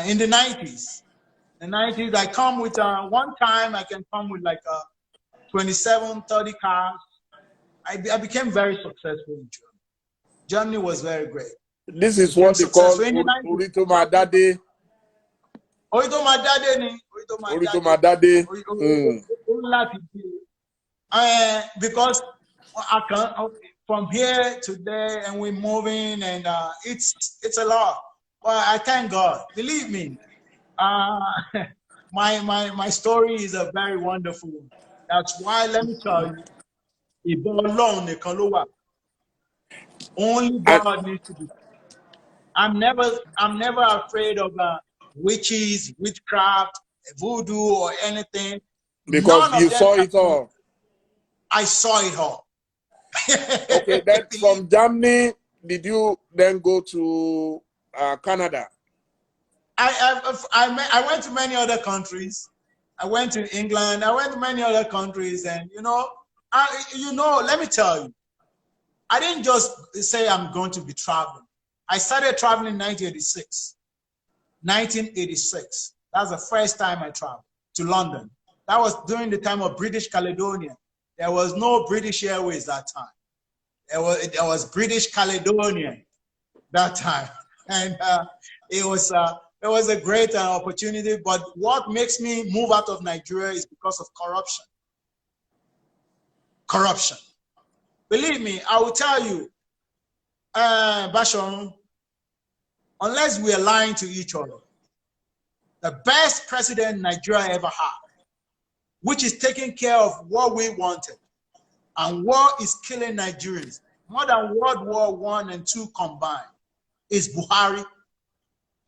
Speaker 2: In the 90s. In the 90s, I come with one time I can come with like 27, 30 cars. I became very successful in Germany. Germany was very great.
Speaker 1: This is what they call Orito Madade.
Speaker 2: Orito Madade.
Speaker 1: Orito Madade.
Speaker 2: Because I can, from here to there, and we're moving, and it's a lot. But I thank God. Believe me, my story is a very wonderful one. That's why, let me tell you, only God needs to be. I'm never afraid of witches, witchcraft, voodoo, or anything.
Speaker 1: Because you saw it all.
Speaker 2: I saw it all.
Speaker 1: Okay, then from Germany, did you then go to Canada?
Speaker 2: I went to many other countries. I went to England. I went to many other countries, and let me tell you, I didn't just say I'm going to be traveling. I started traveling in 1986. 1986. That's the first time I traveled to London. That was during the time of British Caledonia. There was no British Airways that time. There was British Caledonia that time, and it was a great opportunity. But what makes me move out of Nigeria is because of corruption. Corruption. Believe me, I will tell you, Bashon, unless we are lying to each other, the best president Nigeria ever had, which is taking care of what we wanted, and what is killing Nigerians more than World War I and II combined, is Buhari.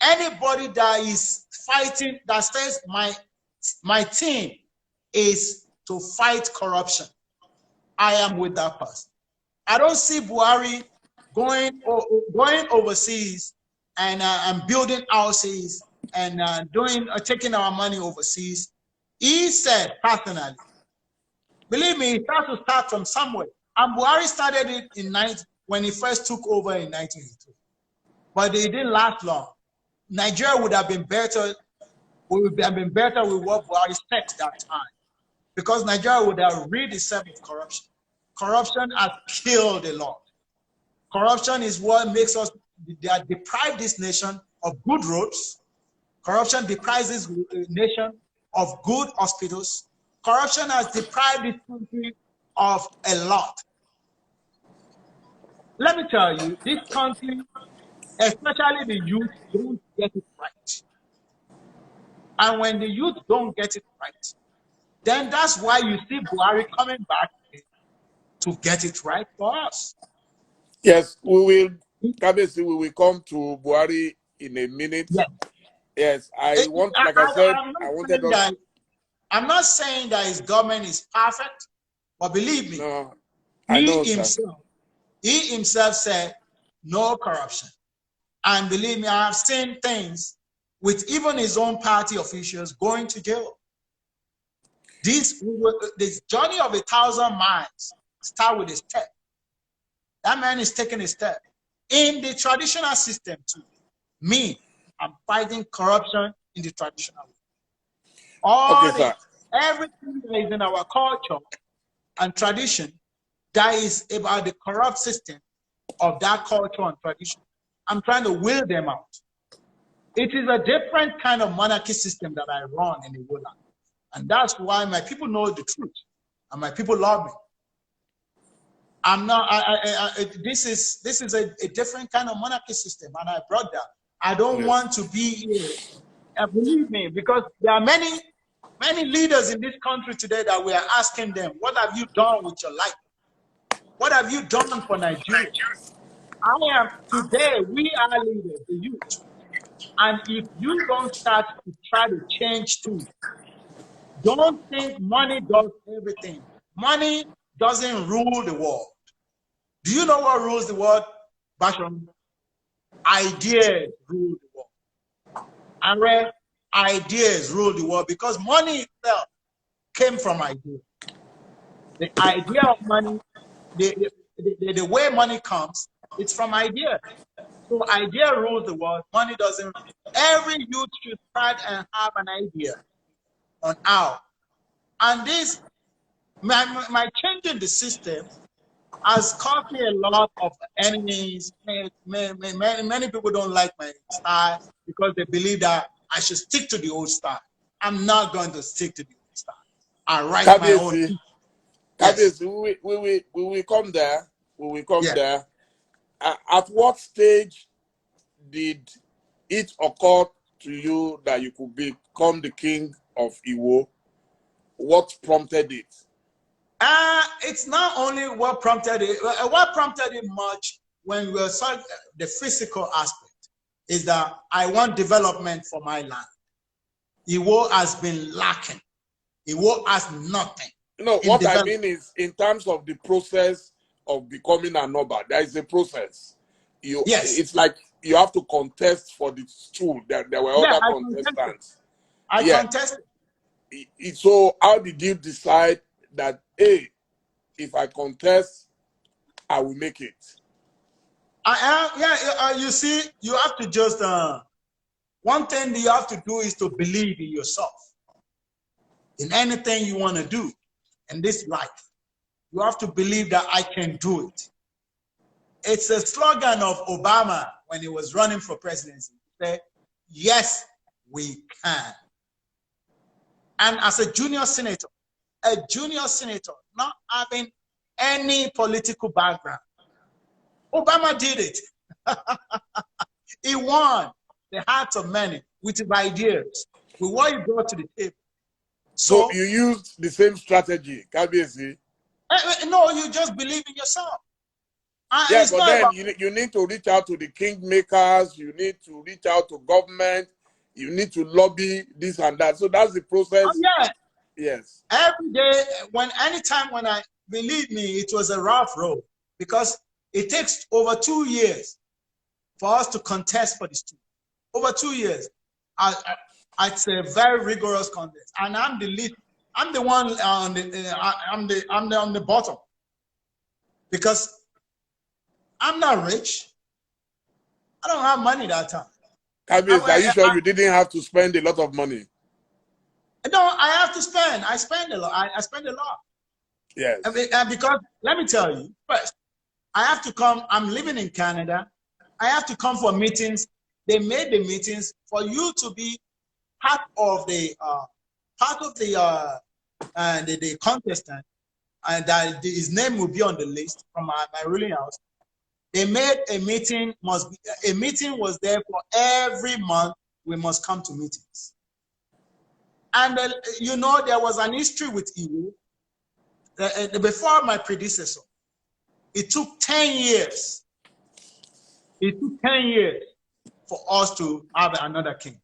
Speaker 2: Anybody that is fighting, that says my team is to fight corruption, I am with that person. I don't see Buhari going overseas and building houses and taking our money overseas. He said personally, believe me, it has to start from somewhere. And Buhari started it when he first took over in 1982. But it didn't last long. Nigeria would have been better. We would have been better with what Buhari said that time, because Nigeria would have rid itself of corruption. Corruption has killed a lot. Corruption is what makes us deprive this nation of good roads. Corruption deprives this nation of good hospitals. Corruption has deprived this country of a lot. Let me tell you, this country, especially the youth, don't get it right. And when the youth don't get it right, then that's why you see Buhari coming back to get it right for us.
Speaker 1: Yes, we will come to Buhari in a minute. Yes,
Speaker 2: I'm not saying that his government is perfect, but believe me,
Speaker 1: no,
Speaker 2: he himself said no corruption. And believe me, I have seen things with even his own party officials going to jail. This journey of 1,000 miles start with a step. That man is taking a step. In the traditional system too. I'm fighting corruption in the traditional way. Everything that is in our culture and tradition that is about the corrupt system of that culture and tradition, I'm trying to will them out. It is a different kind of monarchy system that I run in the world. And that's why my people know the truth and my people love me. I'm not, this is a different kind of monarchy system, and I brought that. I don't want to be here. Believe me, because there are many leaders in this country today that we are asking them, what have you done with your life? What have you done for Nigeria? Today, we are leaders, the youth. And if you don't start to try to change too, don't think money does everything. Money doesn't rule the world. Do you know what rules the world, Basham? Ideas rule the world. And ideas rule the world because money itself came from ideas. The idea of money, the way money comes, it's from ideas. So idea rules the world. Money doesn't. Every youth should try and have an idea on how. And this, my changing the system has caused me a lot of enemies. Many people don't like my style because they believe that I should stick to the old style. I'm not going to stick to the old style. I write my own.
Speaker 1: Yes. We will come there. We will come there. At what stage did it occur to you that you could become the king of Iwo? What prompted it?
Speaker 2: It's not only what prompted it. What prompted it much when we saw the physical aspect is that I want development for my land. Iwo has been lacking. Iwo has nothing.
Speaker 1: No, what I mean is in terms of the process of becoming an Oba, there is a process. It's like you have to contest for the stool. There were other contestants.
Speaker 2: I contested.
Speaker 1: So how did you decide that, hey, if I contest, I will make it?
Speaker 2: You see, you have to just, one thing you have to do is to believe in yourself. In anything you want to do in this life, you have to believe that I can do it. It's a slogan of Obama when he was running for presidency. He said, yes, we can. And as a junior senator, not having any political background, Obama did it. He won the hearts of many with his ideas, with what he brought to the table.
Speaker 1: So you used the same strategy, Kabiyesi?
Speaker 2: No, you just believe in yourself.
Speaker 1: Yeah, but then you need to reach out to the kingmakers, you need to reach out to government, you need to lobby this and that. So that's the process.
Speaker 2: Oh, yeah.
Speaker 1: Yes.
Speaker 2: Every day, anytime when believe me, it was a rough road because it takes over 2 years for us to contest for this. Over 2 years. It's a very rigorous contest. And I'm the lead. I'm the one on the bottom. Because I'm not rich. I don't have money that time.
Speaker 1: Kabiyesi, are you sure you didn't have to spend a lot of money?
Speaker 2: No, I have to spend. I spend a lot. I spend a lot.
Speaker 1: Yes.
Speaker 2: Because let me tell you, first, I have to come. I'm living in Canada. I have to come for meetings. They made the meetings for you to be part of the contestant, and that his name will be on the list from my ruling house. They made a meeting. A meeting was there for every month. We must come to meetings. And you know, there was an history with Iwo. Before my predecessor, it took 10 years. It took 10 years for us to have another king.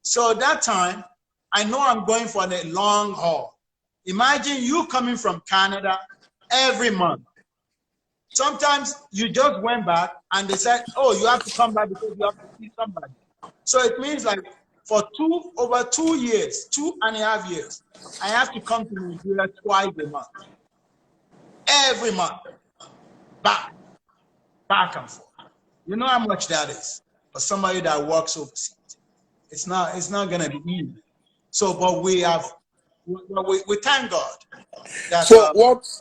Speaker 2: So that time, I know I'm going for a long haul. Imagine you coming from Canada every month. Sometimes you just went back and they said, oh, you have to come back because you have to see somebody. So it means like for over 2 years, 2.5 years, I have to come to Nigeria twice a month. Every month. Back and forth. You know how much that is for somebody that works overseas. It's not gonna be easy. So, but we thank God.
Speaker 1: So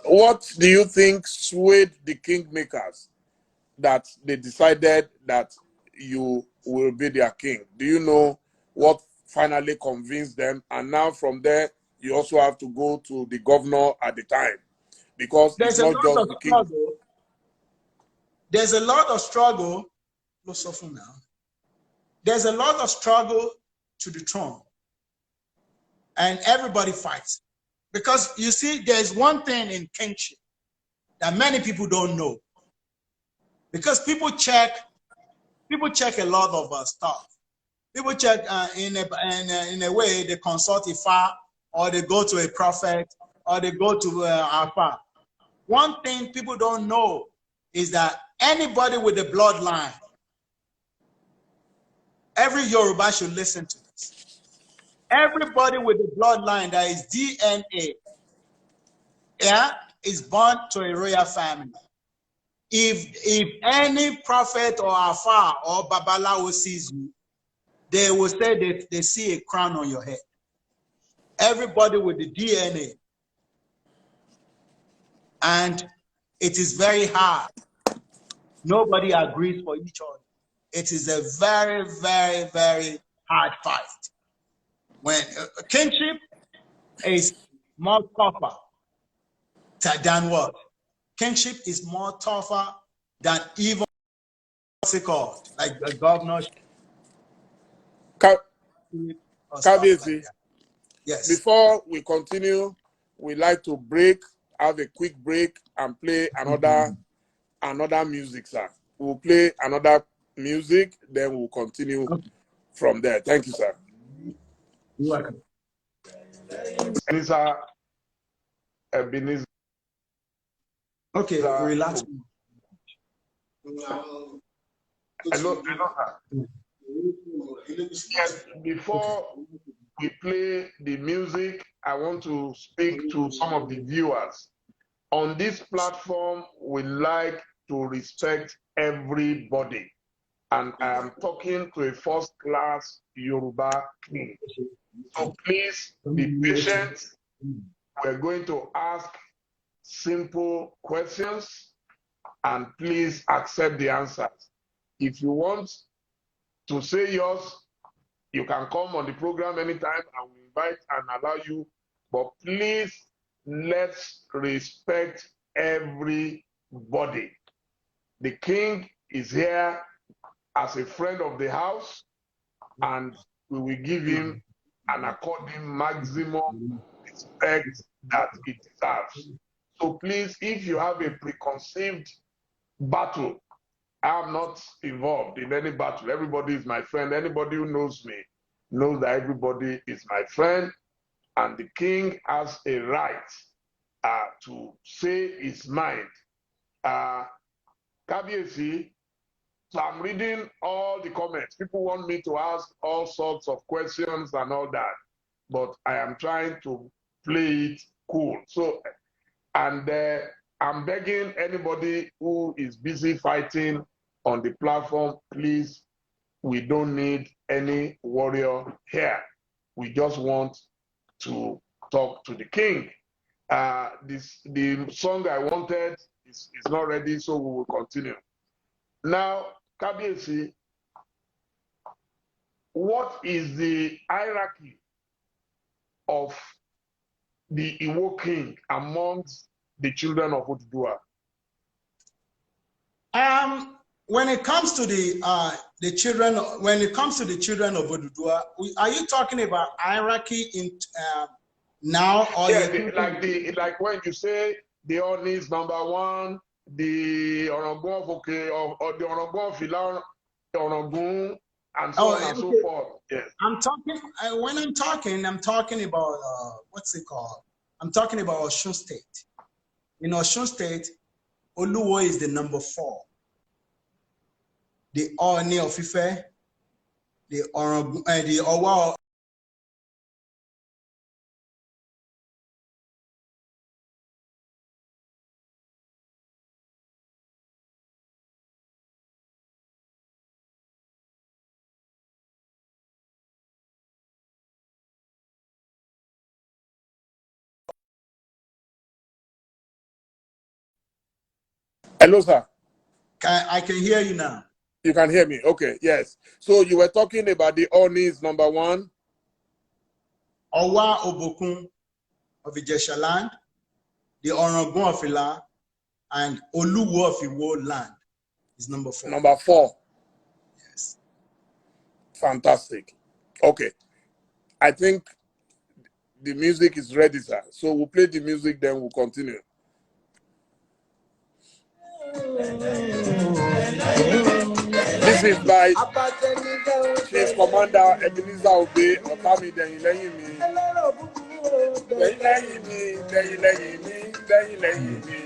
Speaker 1: what do you think swayed the kingmakers that they decided that you will be their king? Do you know what finally convinced them? And now from there, you also have to go to the governor at the time, because it's not just the king.
Speaker 2: There's a lot of struggle. There's a lot of struggle to the throne, and everybody fights. Because you see, there's one thing in kingship that many people don't know. Because people check a lot of stuff. People check in a way they consult Ifa, or they go to a prophet, or they go to Alpha. One thing people don't know is that anybody with a bloodline, every Yoruba should listen to this. Everybody with the bloodline that is DNA, yeah, is born to a royal family. If any prophet or Afa or Babalawo sees you, they will say they see a crown on your head. Everybody with the DNA. And it is very hard. Nobody agrees for each other. It is a very, very, very hard fight. When kingship is more tougher than what? Kingship is more tougher than even what's it called? Like a governorship or stuff like that. Yes.
Speaker 1: Before we continue, we like to have a quick break and play another music, sir. We'll play another music, then we'll continue from there. Thank you, sir.
Speaker 2: You're welcome.
Speaker 1: Ebenezer.
Speaker 2: Okay, relax.
Speaker 1: Before we play the music, I want to speak to some of the viewers. On this platform, we like to respect everybody. And I am talking to a first-class Yoruba king. So please be patient. We're going to ask simple questions and please accept the answers. If you want to say yours, you can come on the program anytime and we invite and allow you. But please, let's respect everybody. The king is here as a friend of the house, and we will give him an according maximum respect that he deserves. So please, if you have a preconceived battle, I'm not involved in any battle. Everybody is my friend. Anybody who knows me knows that everybody is my friend, and the king has a right to say his mind. Kabiesi, so I'm reading all the comments. People want me to ask all sorts of questions and all that, but I am trying to play it cool. So, and I'm begging anybody who is busy fighting on the platform, please, we don't need any warrior here. We just want to talk to the king. The song I wanted is not ready, so we will continue. Now, Kabiesi, what is the hierarchy of the Iwo king amongst the children of Oduduwa?
Speaker 2: When it comes to the children, when it comes to the children of Oduduwa, are you talking about hierarchy in now, or
Speaker 1: yeah, like when you say the Oni is number one, the Orongun of Oke or the Orongun of Ilan, Orongun, and so on and so forth. Yes.
Speaker 2: I'm talking when I'm talking about what's it called? I'm talking about Osun State. In Osun State, Oluwo is the number 4. The Oni of Ife, the Orongun, the Owa.
Speaker 1: Hello, sir.
Speaker 2: I can hear you now.
Speaker 1: You can hear me? Okay, yes. So you were talking about the Onis, number 1.
Speaker 2: Owa Obokun of Ijesha land, the Orongun of Ila, and Oluwo of Iwo land is number 4.
Speaker 1: Number 4.
Speaker 2: Yes.
Speaker 1: Fantastic. Okay. I think the music is ready, sir. So we'll play the music, then we'll continue. This is by Chief Commander Ebenezer Obe, Otami Deyileyimi. Deyileyimi, Deyileyimi, Deyileyimi.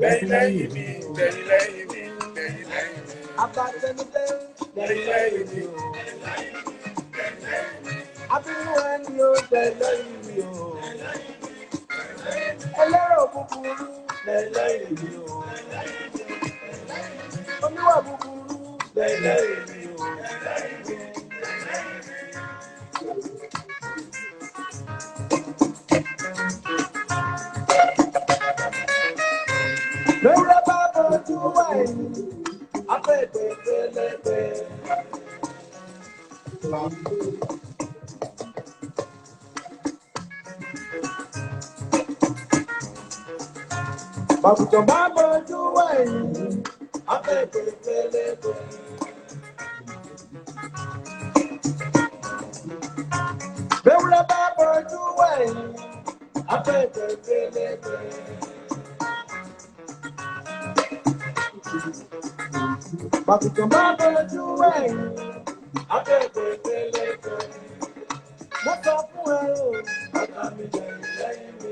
Speaker 1: Deyileyimi, Deyileyimi, Deyileyimi. Deyileyimi.
Speaker 3: Abínú ẹni ó lẹ́lẹ́yìn mi o. Ẹlẹ́rọ̀ búburú lẹ́lẹ́yìn mi o. Oníwà búburú lẹ́lẹ́yìn mi o. Lórí bá bójú wẹ̀yìn, afẹ́fẹ́ fẹ́lẹ́fẹ́. Bàbùtàn bá bójú wẹ̀yìn, afẹ́fẹ́ fẹ́lẹ́fẹ́. Lórí bá bójú wẹ̀yìn, afẹ́fẹ́ fẹ́lẹ́fẹ́. Bàbùtàn bá bójú wẹ̀yìn, afẹ́fẹ́ fẹ́lẹ́fẹ́. Mo sọ fún ẹ o, bàbá mi lẹ́yìn mi.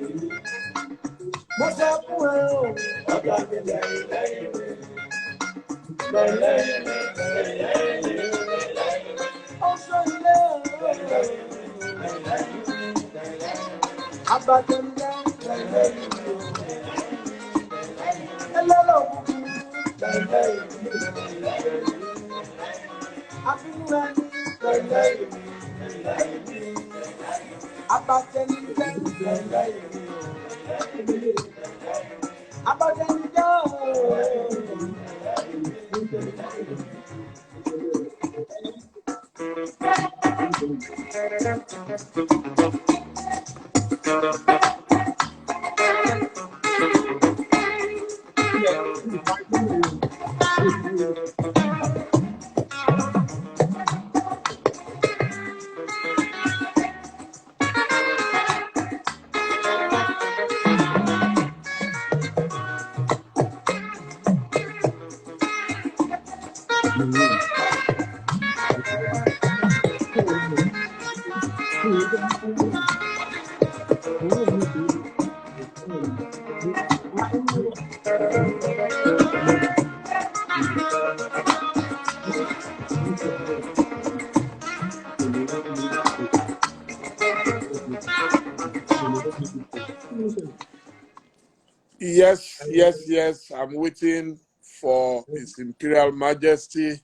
Speaker 3: Mo sọ fún ẹ o, bàbá mi lẹ́yìn mi. Lẹ́yìn mi, lẹ́yìn mi. Ó sọ ilé ọ̀rọ̀. Abàjẹ́ mi lẹ́yìn mi. Ẹlẹ́rọ̀ búburú lẹ́yìn mi. Abínú ẹni lẹ́yìn mi. Abàjẹ́ mi lẹ́yìn mi. Abàjẹ́ mi lẹ́yìn.
Speaker 1: Yes. I'm waiting for His Imperial Majesty.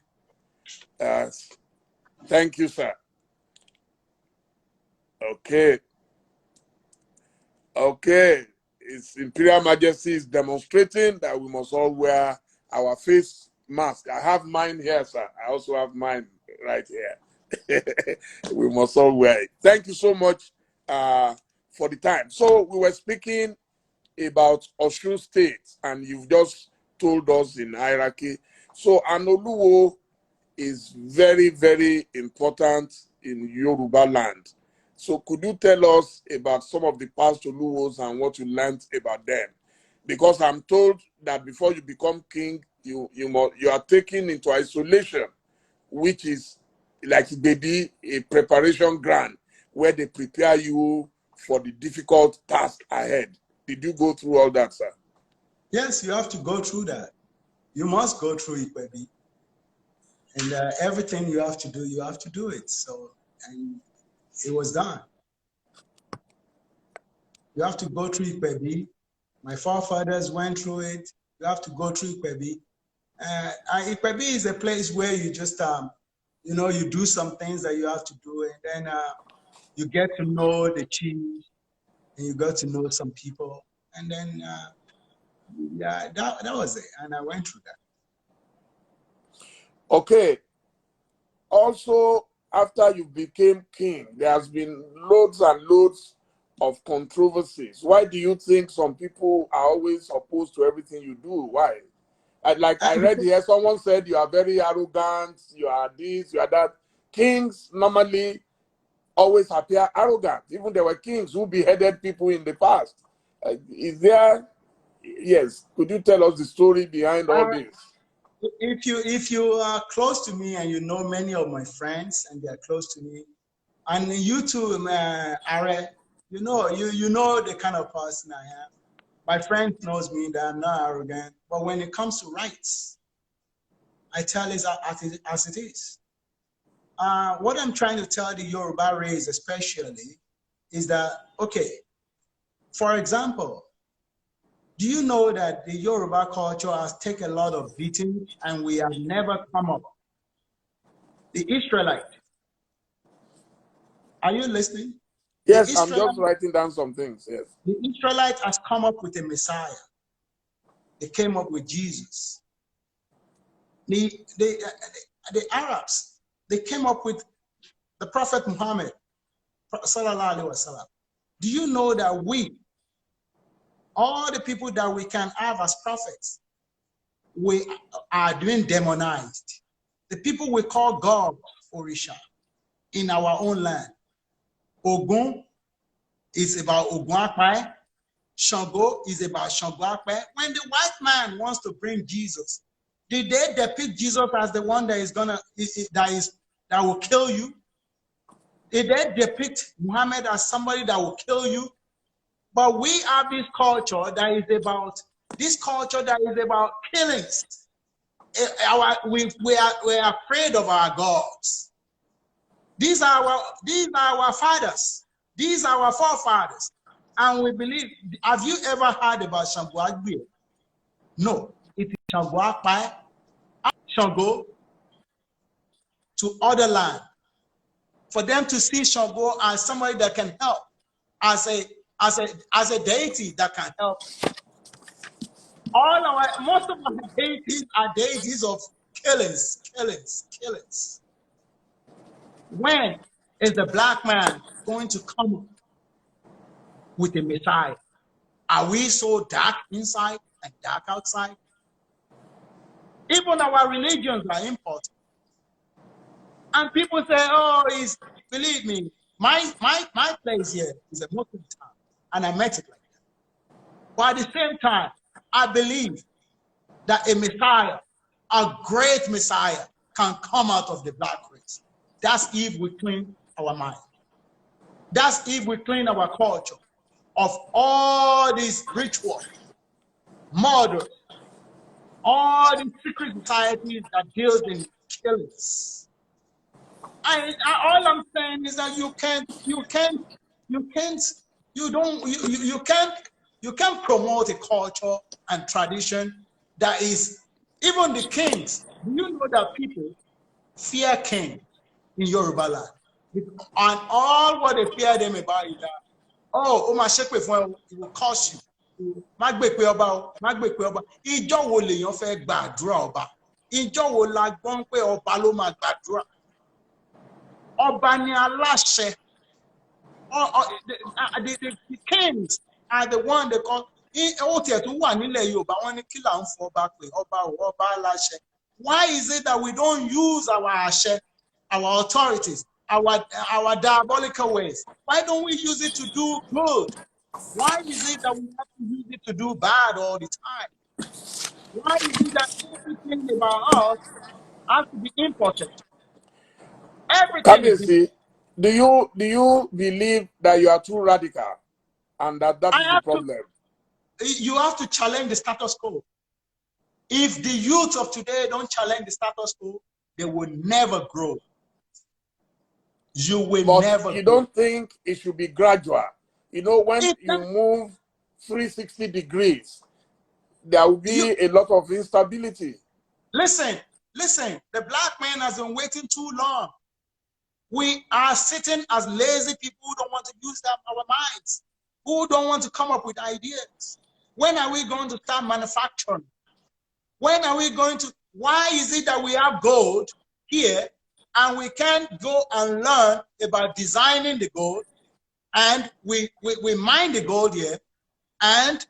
Speaker 1: Thank you, sir. Okay. His Imperial Majesty is demonstrating that we must all wear our face mask. I have mine here, sir. I also have mine right here. We must all wear it. Thank you so much for the time. So we were speaking about Osun State, and you've just told us in hierarchy. So an Oluwo is very, very important in Yoruba land. So could you tell us about some of the past Oluwos and what you learned about them? Because I'm told that before you become king, you are taken into isolation, which is like maybe a preparation ground where they prepare you for the difficult task ahead. Did you go through all that, sir?
Speaker 2: Yes, you have to go through that. You must go through it, baby. And everything you have to do it. So, and it was done. You have to go through it, baby. My forefathers went through it. You have to go through it, baby. Baby is a place where you just, you do some things that you have to do, and then you get to know the chief, and you got to know some people, and then that was it. And I went through that.
Speaker 1: Okay. Also, after you became king, there has been loads and loads of controversies. Why do you think some people are always opposed to everything you do? Why? I read here, someone said you are very arrogant, you are this, you are that. Kings normally always appear arrogant. Even there were kings who beheaded people in the past. Yes, could you tell us the story behind all this?
Speaker 2: If you are close to me and you know many of my friends and they are close to me, and you too, Are, you know the kind of person I am. My friend knows me that I'm not arrogant, but when it comes to rights, I tell it as it is. what I'm trying to tell the Yoruba race especially is that, okay, for example, do you know that the Yoruba culture has taken a lot of beating and we have never come up? The Israelite, are you listening?
Speaker 1: Yes, I'm just writing down some things. Yes.
Speaker 2: The Israelite has come up with a Messiah. They came up with Jesus. The Arabs, they came up with the Prophet Muhammad, sallallahu alaihi wasallam. Do you know that we, all the people that we can have as prophets, we are being demonized? The people we call God, Orisha, in our own land. Ogun is about Ogun Akpai. Shango is about Shango Akpai. When the white man wants to bring Jesus, did they depict Jesus as the one that is that will kill you? Did they depict Muhammad as somebody that will kill you? But we have this culture that is about killings. We are afraid of our gods. These are our fathers. These are our forefathers. And we believe, have you ever heard about Shango Agbe? No. It is Shango Akpai, Shango to other land. For them to see Shango as somebody that can help, as a deity that can help. Most of our deities are deities of killings. When is the black man going to come with a Messiah? Are we so dark inside and dark outside? Even our religions are important. And people say, oh, believe me, my place here is a Muslim town, and I met it like that. But at the same time, I believe that a Messiah, a great Messiah, can come out of the black race. That's if we clean our mind. That's if we clean our culture of all these rituals, murders, all these secret societies that deals in killings. All I'm saying is that you can't promote a culture and tradition that is, even the kings. Do you know that people fear kings in Yoruba land? And all what they fear them about is that, oh, my shepe fún it will cost you. Má gbé pé ọba. Ìjọ́ wo lèèyàn fẹ́ gbàdúrà ọba? Ìjọ́ wo la gbọ́ pé ọba ló máa gbàdúrà? Ọba ni aláṣẹ. The kings are the one they call. Ó tiẹ̀ tún wà nílẹ̀ Yorùbá, wọ́n ní kí là ń fọ ọba pé ọba aláṣẹ. Why is it that we don't use our àṣẹ, our authorities, our diabolical ways? Why don't we use it to do good? Why is it that we have to use it to do bad all the time? Why is it that everything about us has to be important? Everything is
Speaker 1: Kabiyesi, do you believe that you are too radical and that is the problem?
Speaker 2: You have to challenge the status quo. If the youth of today don't challenge the status quo, they will never grow. You will never.
Speaker 1: You don't think it should be gradual? You know, when you move 360 degrees, there will be a lot of instability.
Speaker 2: Listen. The black man has been waiting too long. We are sitting as lazy people who don't want to use our minds, who don't want to come up with ideas. When are we going to start manufacturing? When are we going to? Why is it that we have gold here and we can't go and learn about designing the gold, and we mine the gold here and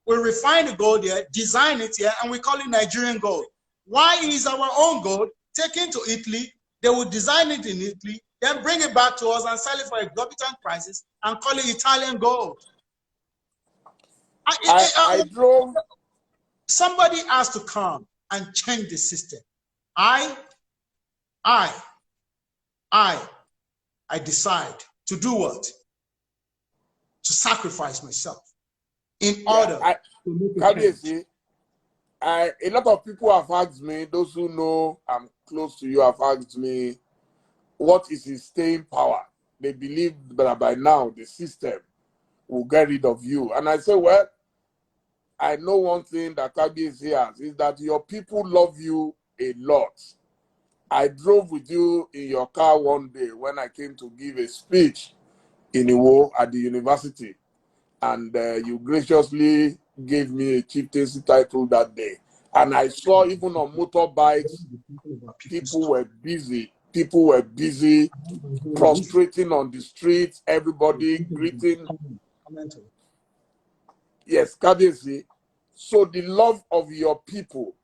Speaker 2: we refine the gold here, design it here, and we call it Nigerian gold? Why is our own gold taken to Italy? They will design it in Italy, then bring it back to us and sell it for exorbitant prices and call it Italian gold. Somebody has to come and change the system. I decide to do what? To sacrifice myself in order to make a change.
Speaker 1: A lot of people have asked me, those who know I'm close to you have asked me, what is his staying power? They believe that by now the system will get rid of you. And I say, well, I know one thing that Kabiyesi has is that your people love you a lot. I drove with you in your car one day when I came to give a speech in Oluwo at the university. And you graciously gave me a chieftaincy title that day. And I saw even on motorbikes, people were busy. People were busy prostrating on the streets, everybody greeting. Yes, Kabiyesi. So the love of your people,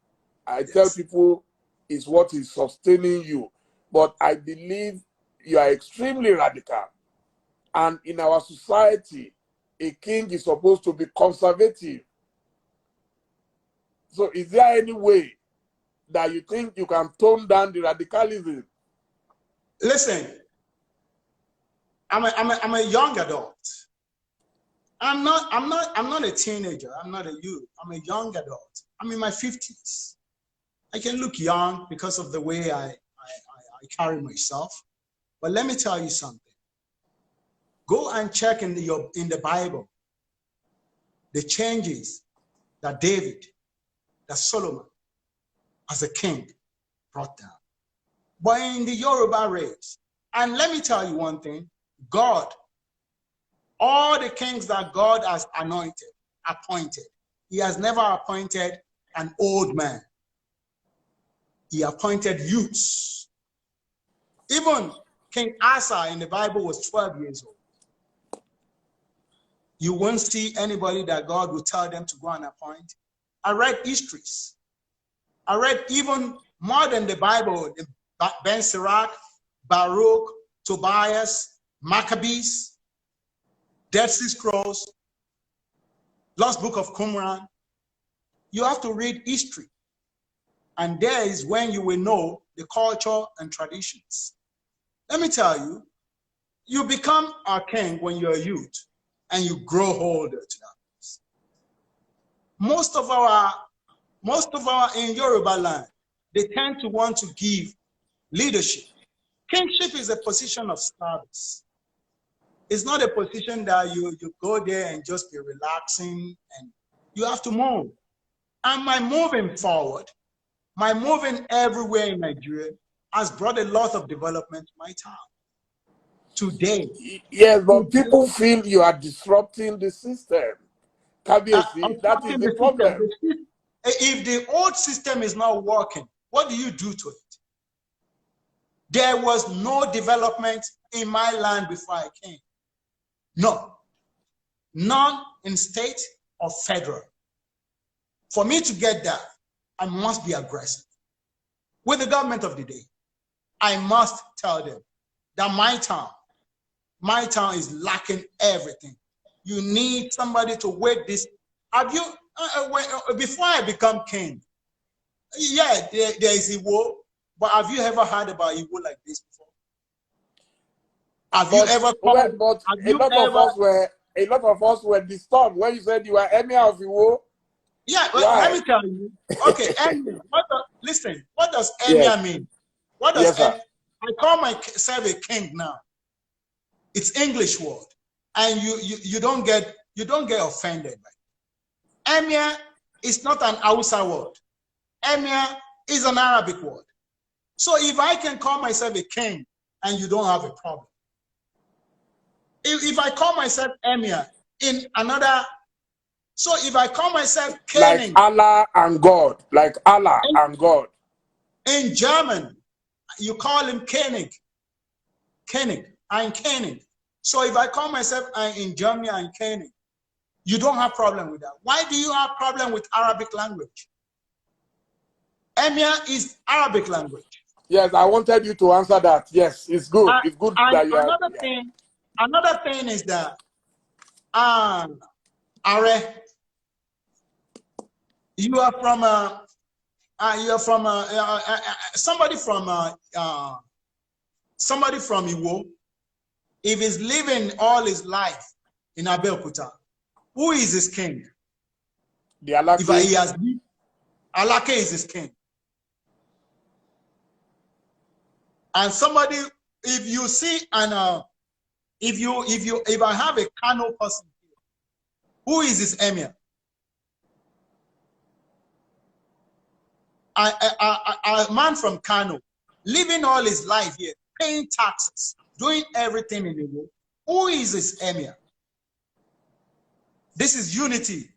Speaker 1: I tell people, is what is sustaining you. But I believe you are extremely radical. And in our society, a king is supposed to be conservative. So is there any way that you think you can tone down the radicalism?
Speaker 2: Listen, I'm a young adult. I'm not a teenager. I'm not a youth. I'm a young adult. I'm in my 50s. I can look young because of the way I carry myself. But let me tell you something. Go and check in the Bible the changes that David, that Solomon, as a king, brought down. But in the Yoruba race, and let me tell you one thing, God, all the kings that God has appointed, he has never appointed an old man. He appointed youths. Even King Asa in the Bible was 12 years old. You won't see anybody that God will tell them to go and appoint. I read histories. I read even more than the Bible, Ben Sirach, Baruch, Tobias, Maccabees, Dead Sea Scrolls, Lost Book of Qumran. You have to read history. And there is when you will know the culture and traditions. Let me tell you, you become a king when you're a youth and you grow older to that. Most of our in Yoruba land, they tend to want to give leadership. Kingship is a position of service. It's not a position that you go there and just be relaxing, and you have to move. And my moving forward, my moving everywhere in Nigeria has brought a lot of development to my town. Today.
Speaker 1: Yes, but people feel you are disrupting the system. Kabiyesi, that is the problem.
Speaker 2: If the old system is not working, what do you do to it? There was no development in my land before I came. No. None in state or federal. For me to get that, I must be aggressive. With the government of the day, I must tell them that my town is lacking everything. You need somebody to wait this. Have you, before I become king, yeah, there is Igbo, but have you ever heard about Igbo like this before? Have you ever?
Speaker 1: Well, but a lot of us were disturbed when you said you were emir of Oluwo.
Speaker 2: Yeah, well, let me tell you. Okay, emir. Listen, what does emir mean? What does I call myself a king now. It's English word, and you don't get offended by it. Emir is not an Hausa word. Emir is an Arabic word. So if I can call myself a king and you don't have a problem, if I call myself emir in another, so if I call myself king,
Speaker 1: like Allah and God,
Speaker 2: in German, you call him König. I'm König. So if I call myself in Germany, I'm König. You don't have problem with that. Why do you have problem with Arabic language? Emir is Arabic language.
Speaker 1: Yes, I wanted you to answer that. Yes, it's good. It's good that you are.
Speaker 2: Another thing is that Are, you are from somebody from Iwo. If he's living all his life in Abeokuta, who is his king?
Speaker 1: The Alake.
Speaker 2: If he has Alake is his king. And somebody if you see an if I have a Kano person here, who is this emir? A man from Kano, living all his life here, paying taxes, doing everything in the world. Who is this emir? This is unity.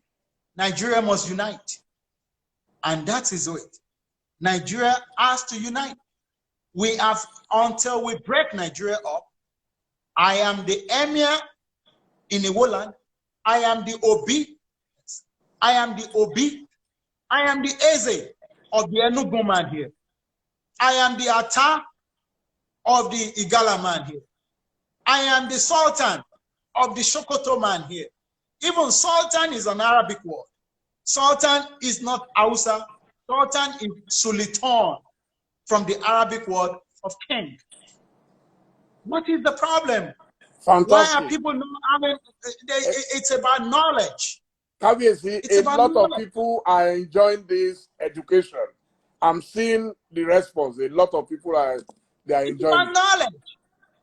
Speaker 2: Nigeria must unite. And that is it. Nigeria has to unite. We have, until we break Nigeria up, I am the emir in Iwoland. I am the Obi. I am the Obi. I am the Eze of the Enugu man here. I am the Ata of the Igala man here. I am the Sultan of the Sokoto man here. Even Sultan is an Arabic word. Sultan is not Hausa. Sultan is Sultan from the Arabic word of king. What is the problem?
Speaker 1: Fantastic.
Speaker 2: Why are people not having? It's about knowledge.
Speaker 1: Obviously, a lot of people are enjoying this education. I'm seeing the response. A lot of people are enjoying it.
Speaker 2: Knowledge.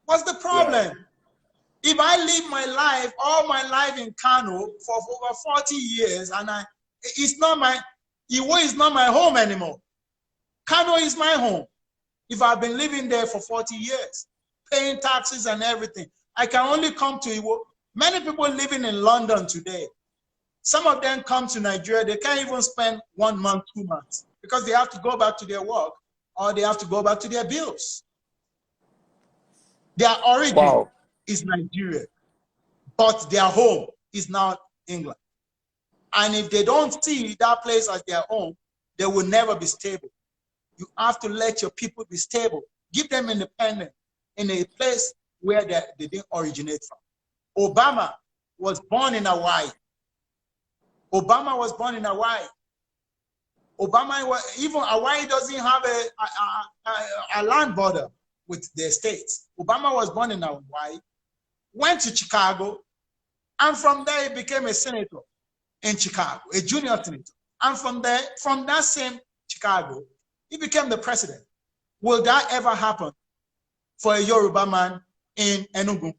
Speaker 2: What's the problem? Yeah. If I live my life, all my life in Kano for over 40 years, and Iwo is not my home anymore. Kano is my home. If I've been living there for 40 years, paying taxes and everything, I can only come to Iwo. Many people living in London today, some of them come to Nigeria, they can't even spend 1 month, 2 months, because they have to go back to their work or they have to go back to their bills. Their origin is Nigeria, but their home is now England. And if they don't see that place as their home, they will never be stable. You have to let your people be stable. Give them independence in a place where they didn't originate from. Obama was born in Hawaii. Obama was born in Hawaii. Even Hawaii doesn't have a land border with their states. Obama was born in Hawaii, went to Chicago, and from there he became a senator in Chicago, a junior senator. And from there, from that same Chicago, he became the president. Will that ever happen for a Yoruba man in Enugu?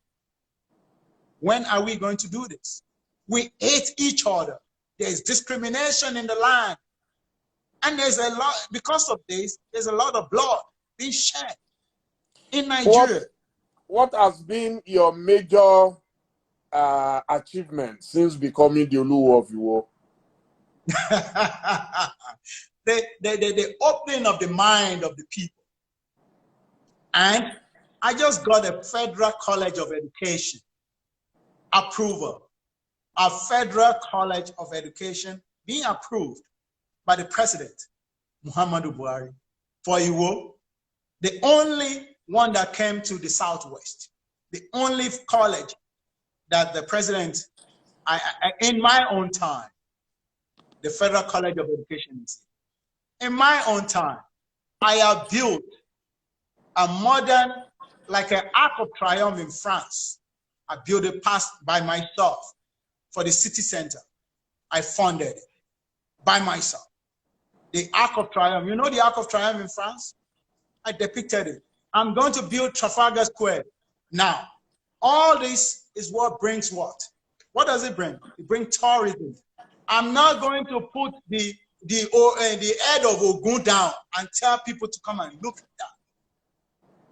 Speaker 2: When are we going to do this? We hate each other. There's discrimination in the land. And there's a lot, because of this, there's a lot of blood being shed in Nigeria.
Speaker 1: What has been your major achievement since becoming the Oluwo of Iwo?
Speaker 2: The opening of the mind of the people. And I just got a Federal College of Education approval. A Federal College of Education being approved by the President, Muhammadu Buhari, for Iwo, the only one that came to the Southwest, the only college that the President, in my own time, the Federal College of Education is in my own time, I have built a modern, like an Arc of Triumph in France. I built it by myself for the city center. I funded it by myself. The Arc of Triumph, you know the Arc of Triumph in France? I depicted it. I'm going to build Trafalgar Square. Now, all this is what brings what? What does it bring? It brings tourism. I'm not going to put the head of Ogun down and tell people to come and look at that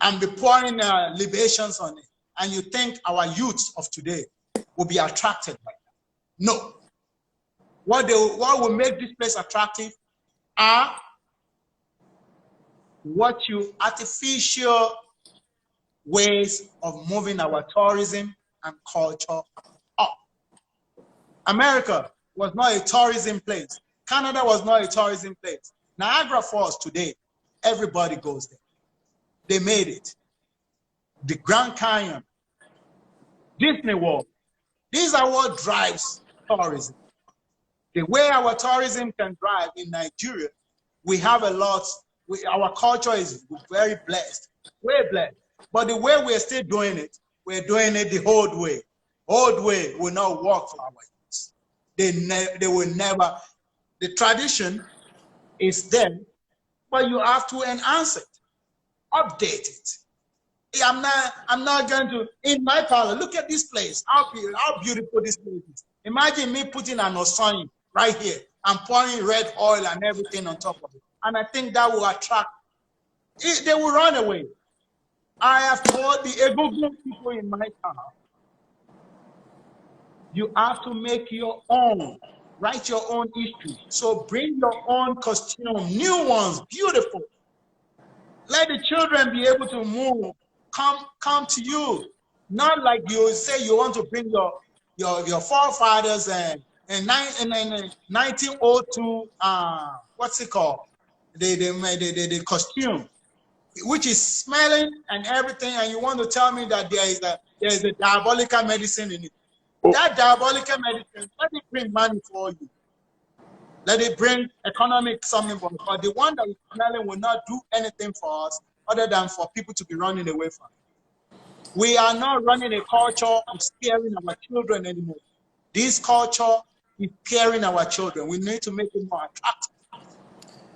Speaker 2: and be pouring libations on it. And you think our youths of today will be attracted by that? No. What will make this place attractive are artificial ways of moving our tourism and culture up. America was not a tourism place. Canada was not a tourism place. Niagara Falls today, everybody goes there. They made it. The Grand Canyon, Disney World. These are what drives tourism. The way our tourism can drive in Nigeria, we have a lot. Our culture is very blessed, way blessed. But the way we're still doing it, we're doing it the old way. Old way will not work for our youth. They will never. The tradition is there, but you have to enhance it, update it. I'm not going to, in my parlor, look at this place, how beautiful this place is. Imagine me putting an osani right here and pouring red oil and everything on top of it. And I think that will attract, they will run away. I have told the Egungun people in my town, you have to make your own, write your own history. So bring your own costume, new ones, beautiful. Let the children be able to move, come to you. Not like you say you want to bring your forefathers in 1902, what's it called? The costume, which is smelling and everything, and you want to tell me that there is a diabolical medicine in it.
Speaker 1: Oh.
Speaker 2: That diabolical medicine, let it bring money for you. Let it bring economic something for us. But the one that is smelling will not do anything for us other than for people to be running away from. We are not running a culture of sparing our children anymore. This culture is sparing our children. We need to make it more attractive.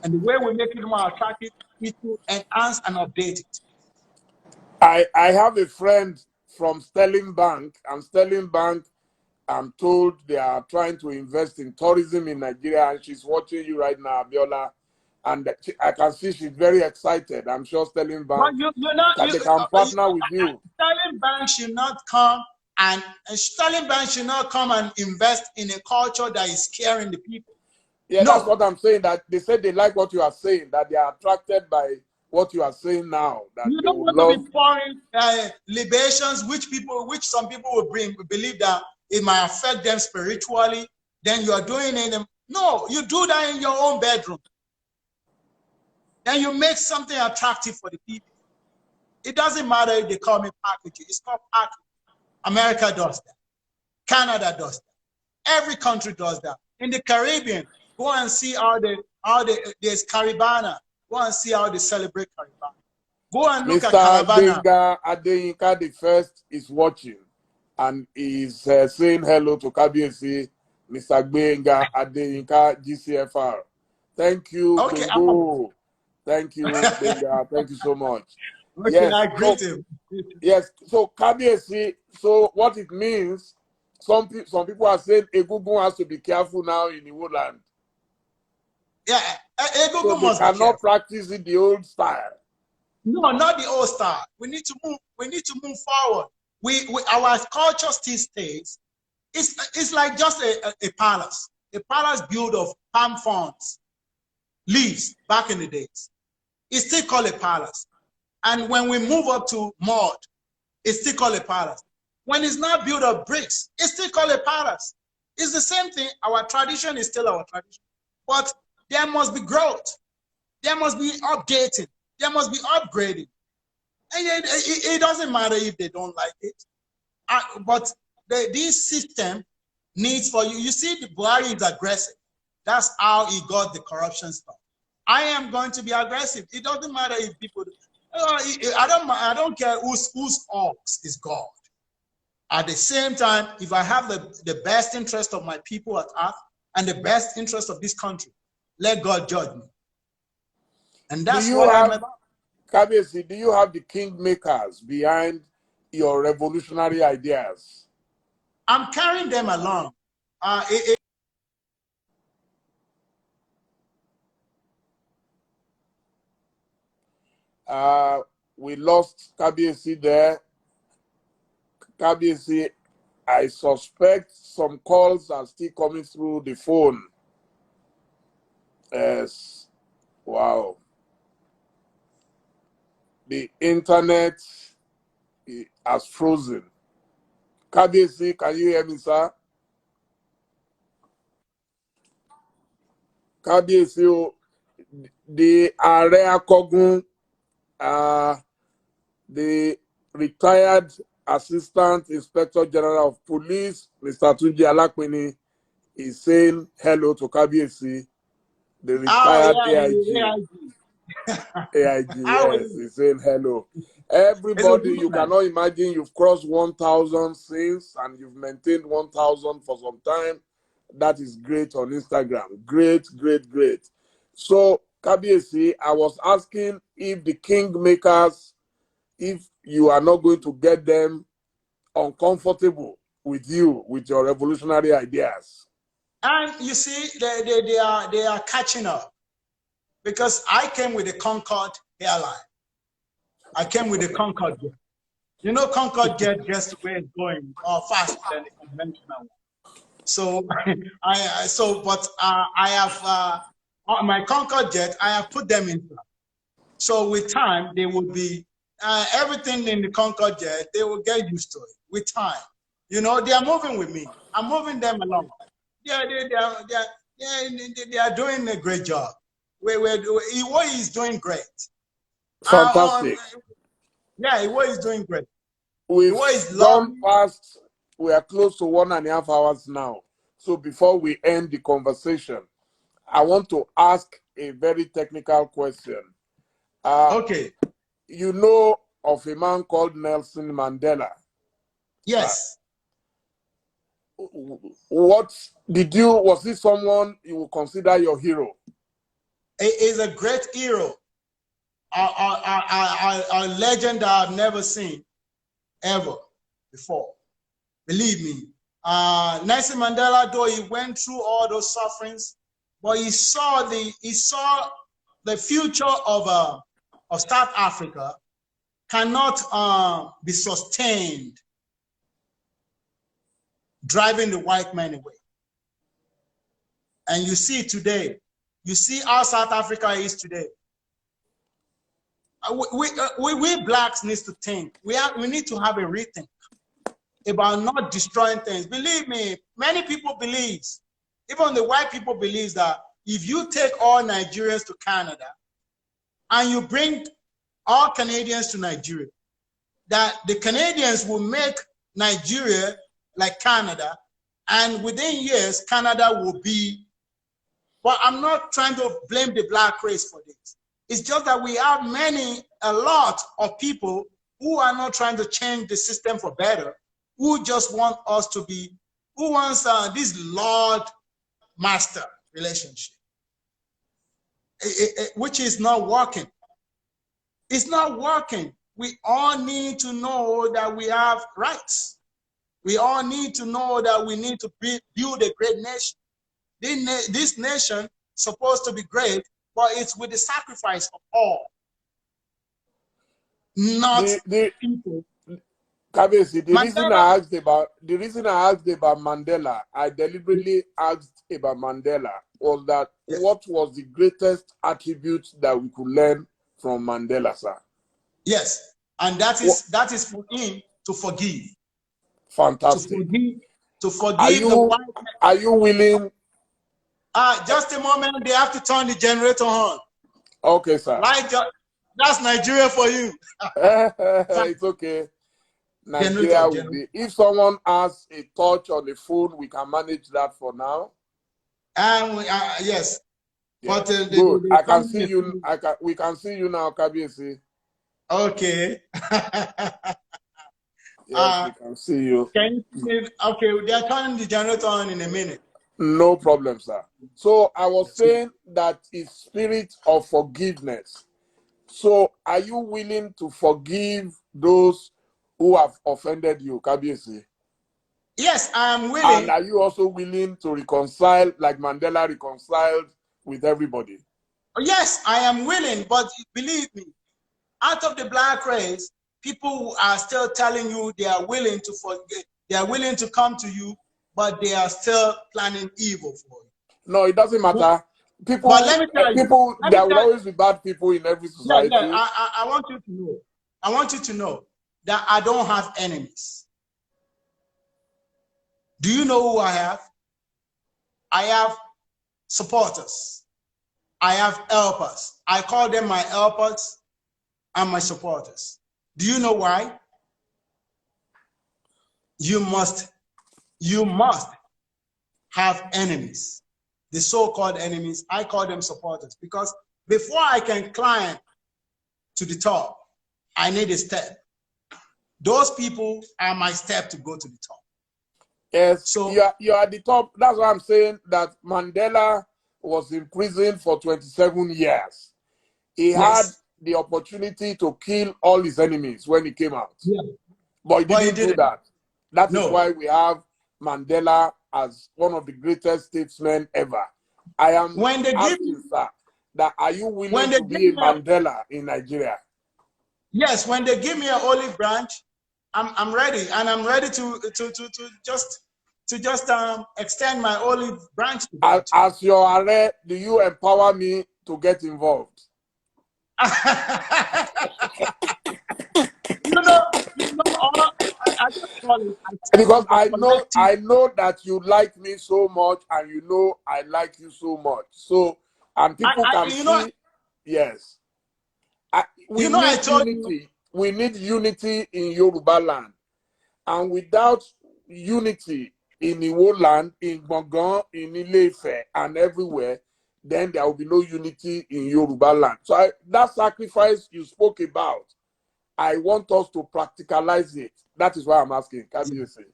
Speaker 2: And the way we make it more attractive is to enhance and update it.
Speaker 1: I have a friend from Sterling Bank, and Sterling Bank, I'm told they are trying to invest in tourism in Nigeria, and she's watching you right now, Abiola. And I can see she's very excited. I'm sure Sterling Bank they can partner with you.
Speaker 2: Sterling Bank should not come and Sterling Bank should not come and invest in a culture that is scaring the people.
Speaker 1: Yeah, no. That's what I'm saying. That they said they like what you are saying, that they are attracted by what you are saying now. That
Speaker 2: you don't want to be pouring libations, which some people will believe that it might affect them spiritually. Then you are doing it. No, you do that in your own bedroom. Then you make something attractive for the people. It doesn't matter if they call me packaging. It's called packaging. America does that. Canada does that. Every country does that. In the Caribbean, go and see how there's Caribana. Go and see how they celebrate Caribana. Go and look at Caribana.
Speaker 1: Mr. Adeyinka the first is watching and is saying hello to KBC, Mr. Benga Adeyinka GCFR. Thank you,
Speaker 2: okay,
Speaker 1: Thank you, Benga. Thank you so much.
Speaker 2: Okay, yes, I greet him.
Speaker 1: Yes, so KBC, so what it means, some people are saying Egungun has to be careful now in the woodland.
Speaker 2: Yeah, Egungun
Speaker 1: so they cannot practice it the old style.
Speaker 2: No, not the old style. We need to move. We need to move forward. Our culture still stays. It's like just a palace. A palace built of palm fronds, leaves back in the days. It's still called a palace. And when we move up to mud, it's still called a palace. When it's not built of bricks, it's still called a palace. It's the same thing. Our tradition is still our tradition. But there must be growth. There must be updating. There must be upgrading. And it doesn't matter if they don't like it. But this system needs for you. You see, the Buhari is aggressive. That's how he got the corruption stuff. I am going to be aggressive. It doesn't matter if people. I don't care whose ox is God. At the same time, if I have the best interest of my people at heart and the best interest of this country, let God judge me. And that's what I'm about.
Speaker 1: KBC, do you have the kingmakers behind your revolutionary ideas?
Speaker 2: I'm carrying them along.
Speaker 1: We lost KBC there. KBC, I suspect some calls are still coming through the phone. Yes. Wow. The internet has frozen. KBC, can you hear me, sir? KBC, the Ààrẹ Akogun, the retired Assistant Inspector General of Police, Mr. Tunji Alapini, is saying hello to KBC, the retired AIG. AIG, yes, he's saying hello. Everybody, you cannot imagine you've crossed 1,000 since, and you've maintained 1,000 for some time. That is great on Instagram. Great, great, great. So, KBC, I was asking if the kingmakers if you are not going to get them uncomfortable with you, with your revolutionary ideas.
Speaker 2: And you see, they are catching up, because I came with the Concorde airline. I came with the Concorde jet. You know, Concorde jet gets to where it's going faster than the conventional one. So I have my Concorde jet. I have put them in. So with time, they will be everything in the Concorde jet. They will get used to it with time. You know, they are moving with me. I'm moving them along. They are doing a great job. Iwo is doing great.
Speaker 1: Fantastic.
Speaker 2: Iwo is doing great.
Speaker 1: We've
Speaker 2: Iwo is
Speaker 1: gone
Speaker 2: lovely.
Speaker 1: past, we are close to 1.5 hours now. So before we end the conversation, I want to ask a very technical question.
Speaker 2: Okay.
Speaker 1: You know of a man called Nelson Mandela?
Speaker 2: Yes.
Speaker 1: Was he someone you would consider your hero?
Speaker 2: He is a great hero. A legend that I've never seen ever before. Believe me. Nelson Mandela, though he went through all those sufferings, but he saw the future of South Africa cannot be sustained driving the white man away. And you see today, you see how South Africa is today. We blacks need to think. We need to have a rethink about not destroying things. Believe me, many people believe, even the white people believe, that if you take all Nigerians to Canada and you bring all Canadians to Nigeria, that the Canadians will make Nigeria like Canada, and within years, Canada will be. But I'm not trying to blame the black race for this. It's just that we have a lot of people who are not trying to change the system for better, who just want us to be, who wants this Lord-Master relationship, which is not working. It's not working. We all need to know that we have rights. We all need to know that we need to build a great nation. This nation is supposed to be great, but it's with the sacrifice of all, not people.
Speaker 1: Kabesi, the reason I asked about Mandela, I deliberately asked about Mandela, was that what was the greatest attribute that we could learn from Mandela, sir?
Speaker 2: Yes, and that is for him to forgive.
Speaker 1: Fantastic.
Speaker 2: To forgive the white man.
Speaker 1: Are you willing?
Speaker 2: Just a moment, they have to turn the generator on.
Speaker 1: Okay, sir.
Speaker 2: That's Nigeria for you.
Speaker 1: It's okay. Nigeria will be. If someone has a touch on the phone, we can manage that for now.
Speaker 2: Yes.
Speaker 1: But good. I can see you. We can see you now, Kabiyesi.
Speaker 2: Okay.
Speaker 1: Yes, we can see you.
Speaker 2: Can you see me? Okay, they're turning the generator on in a minute.
Speaker 1: No problem, sir. So I was saying that it's spirit of forgiveness. So are you willing to forgive those who have offended you, Kabiyesi?
Speaker 2: Yes, I am willing.
Speaker 1: And are you also willing to reconcile like Mandela reconciled with everybody?
Speaker 2: Yes, I am willing, but believe me, out of the black race, people are still telling you they are willing to forgive, they are willing to come to you, but they are still planning evil for you.
Speaker 1: No, it doesn't matter. People,
Speaker 2: but let me tell you,
Speaker 1: there will always be bad people in every society.
Speaker 2: Yeah, I want you to know. I want you to know that I don't have enemies. Do you know who I have? I have supporters. I have helpers. I call them my helpers and my supporters. Do you know why? You must have enemies. The so-called enemies, I call them supporters, because before I can climb to the top, I need a step. Those people are my step to go to the top.
Speaker 1: Yes, so you're at the top. That's why I'm saying that Mandela was in prison for 27 years. He had the opportunity to kill all his enemies when he came out.
Speaker 2: Yeah.
Speaker 1: But he
Speaker 2: But he
Speaker 1: didn't do
Speaker 2: didn't.
Speaker 1: that. That is
Speaker 2: No.
Speaker 1: why we have Mandela as one of the greatest statesmen ever. I am
Speaker 2: When they give
Speaker 1: asking, sir, that are you willing
Speaker 2: when they
Speaker 1: to
Speaker 2: give
Speaker 1: be a
Speaker 2: me
Speaker 1: Mandela in Nigeria?
Speaker 2: yes, when they give me an olive branch, I'm ready, and I'm ready to just extend my olive branch to them.
Speaker 1: As your Are, do you empower me to get involved?
Speaker 2: you know, I just call it.
Speaker 1: Because I know that you like me so much, and you know I like you so much. So, and people can see, yes. We need
Speaker 2: I told
Speaker 1: unity.
Speaker 2: you.
Speaker 1: We need unity in Yoruba land. And without unity in Iwo land, in Gbongan, in Ile-Ife, and everywhere, then there will be no unity in Yoruba land. So that sacrifice you spoke about, I want us to practicalize it. That is why I'm asking. Can you say?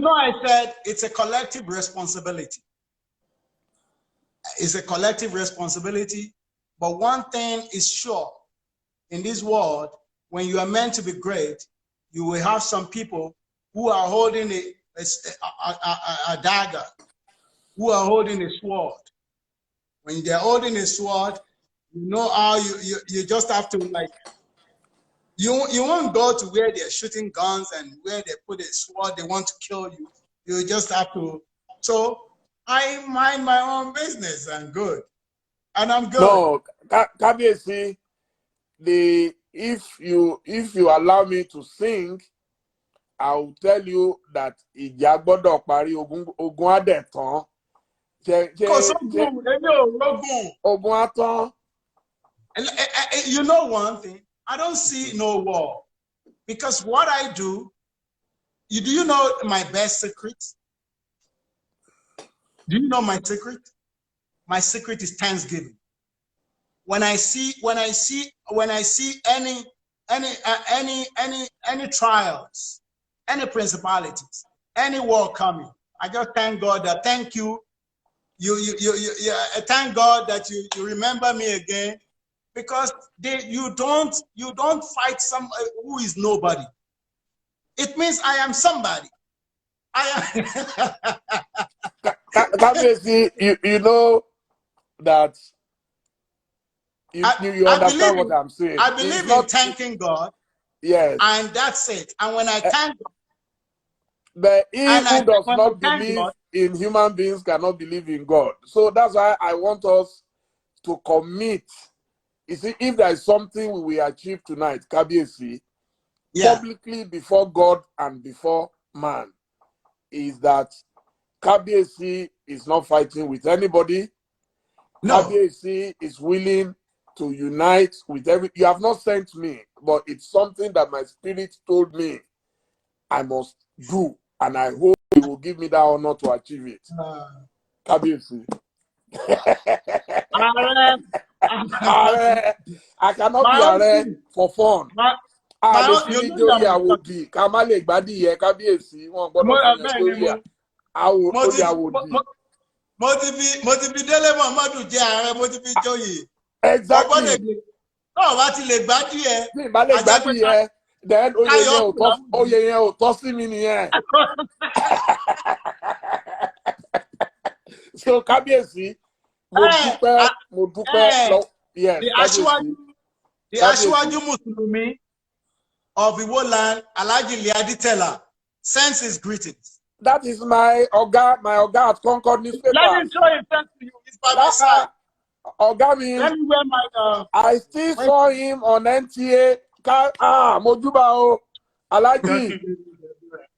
Speaker 2: I said it's a collective responsibility. It's a collective responsibility. But one thing is sure, in this world, when you are meant to be great, you will have some people who are holding a dagger, who are holding a sword. When they're holding a sword, you know how you just have to, like, you won't go to where they're shooting guns and where they put a sword, they want to kill you. You just have to. So I mind my own business and good. And I'm good.
Speaker 1: No, Kabiyesi, if you allow me to sing, I will tell you that ìjà gbọ́dọ̀ parí ogun adẹ̀ tán. Ogun atán.
Speaker 2: You know one thing, I don't see no war, because what I do, do you know my best secret? Do you know my secret? My secret is Thanksgiving. When I see any trials, any principalities, any war coming, I just thank God that thank you. Thank God that you remember me again, because you don't fight some who is nobody. It means I am somebody.
Speaker 1: Kabiyesi, you know that you understand what I'm saying.
Speaker 2: I believe in thanking God.
Speaker 1: Yes.
Speaker 2: And that's it. And when I thank God,
Speaker 1: but he who does not believe in human beings cannot believe in God. So that's why I want us to commit. You see, if there is something we will achieve tonight, Kabiyesi, publicly before God and before man, is that Kabiyesi is not fighting with anybody. No. Kabiyesi is willing to unite with every. You have not sent me, but it's something that my spirit told me I must do, and I hope you will give me that honor to achieve it. Kabiyesi. I cannot be Are for fun.
Speaker 2: Dele Momodu jẹ́ ààrẹ, mo ti fi joyè.
Speaker 1: Exactly. Then oyè yẹn ò tọ́ sí mi nìyẹn. So Kabiyesi, mo dúpẹ́ lọ. Yes,
Speaker 2: the Aṣíwájú Mùsùlùmí of Iwo land, Alhaji Aditela, sends his greetings.
Speaker 1: That is my Oga at Concord newspaper.
Speaker 2: Let me show him thanks to you. It's by my side.
Speaker 1: Oga means
Speaker 2: let me wear my
Speaker 1: I still saw him on NTA. Mojuba o. Alhaji.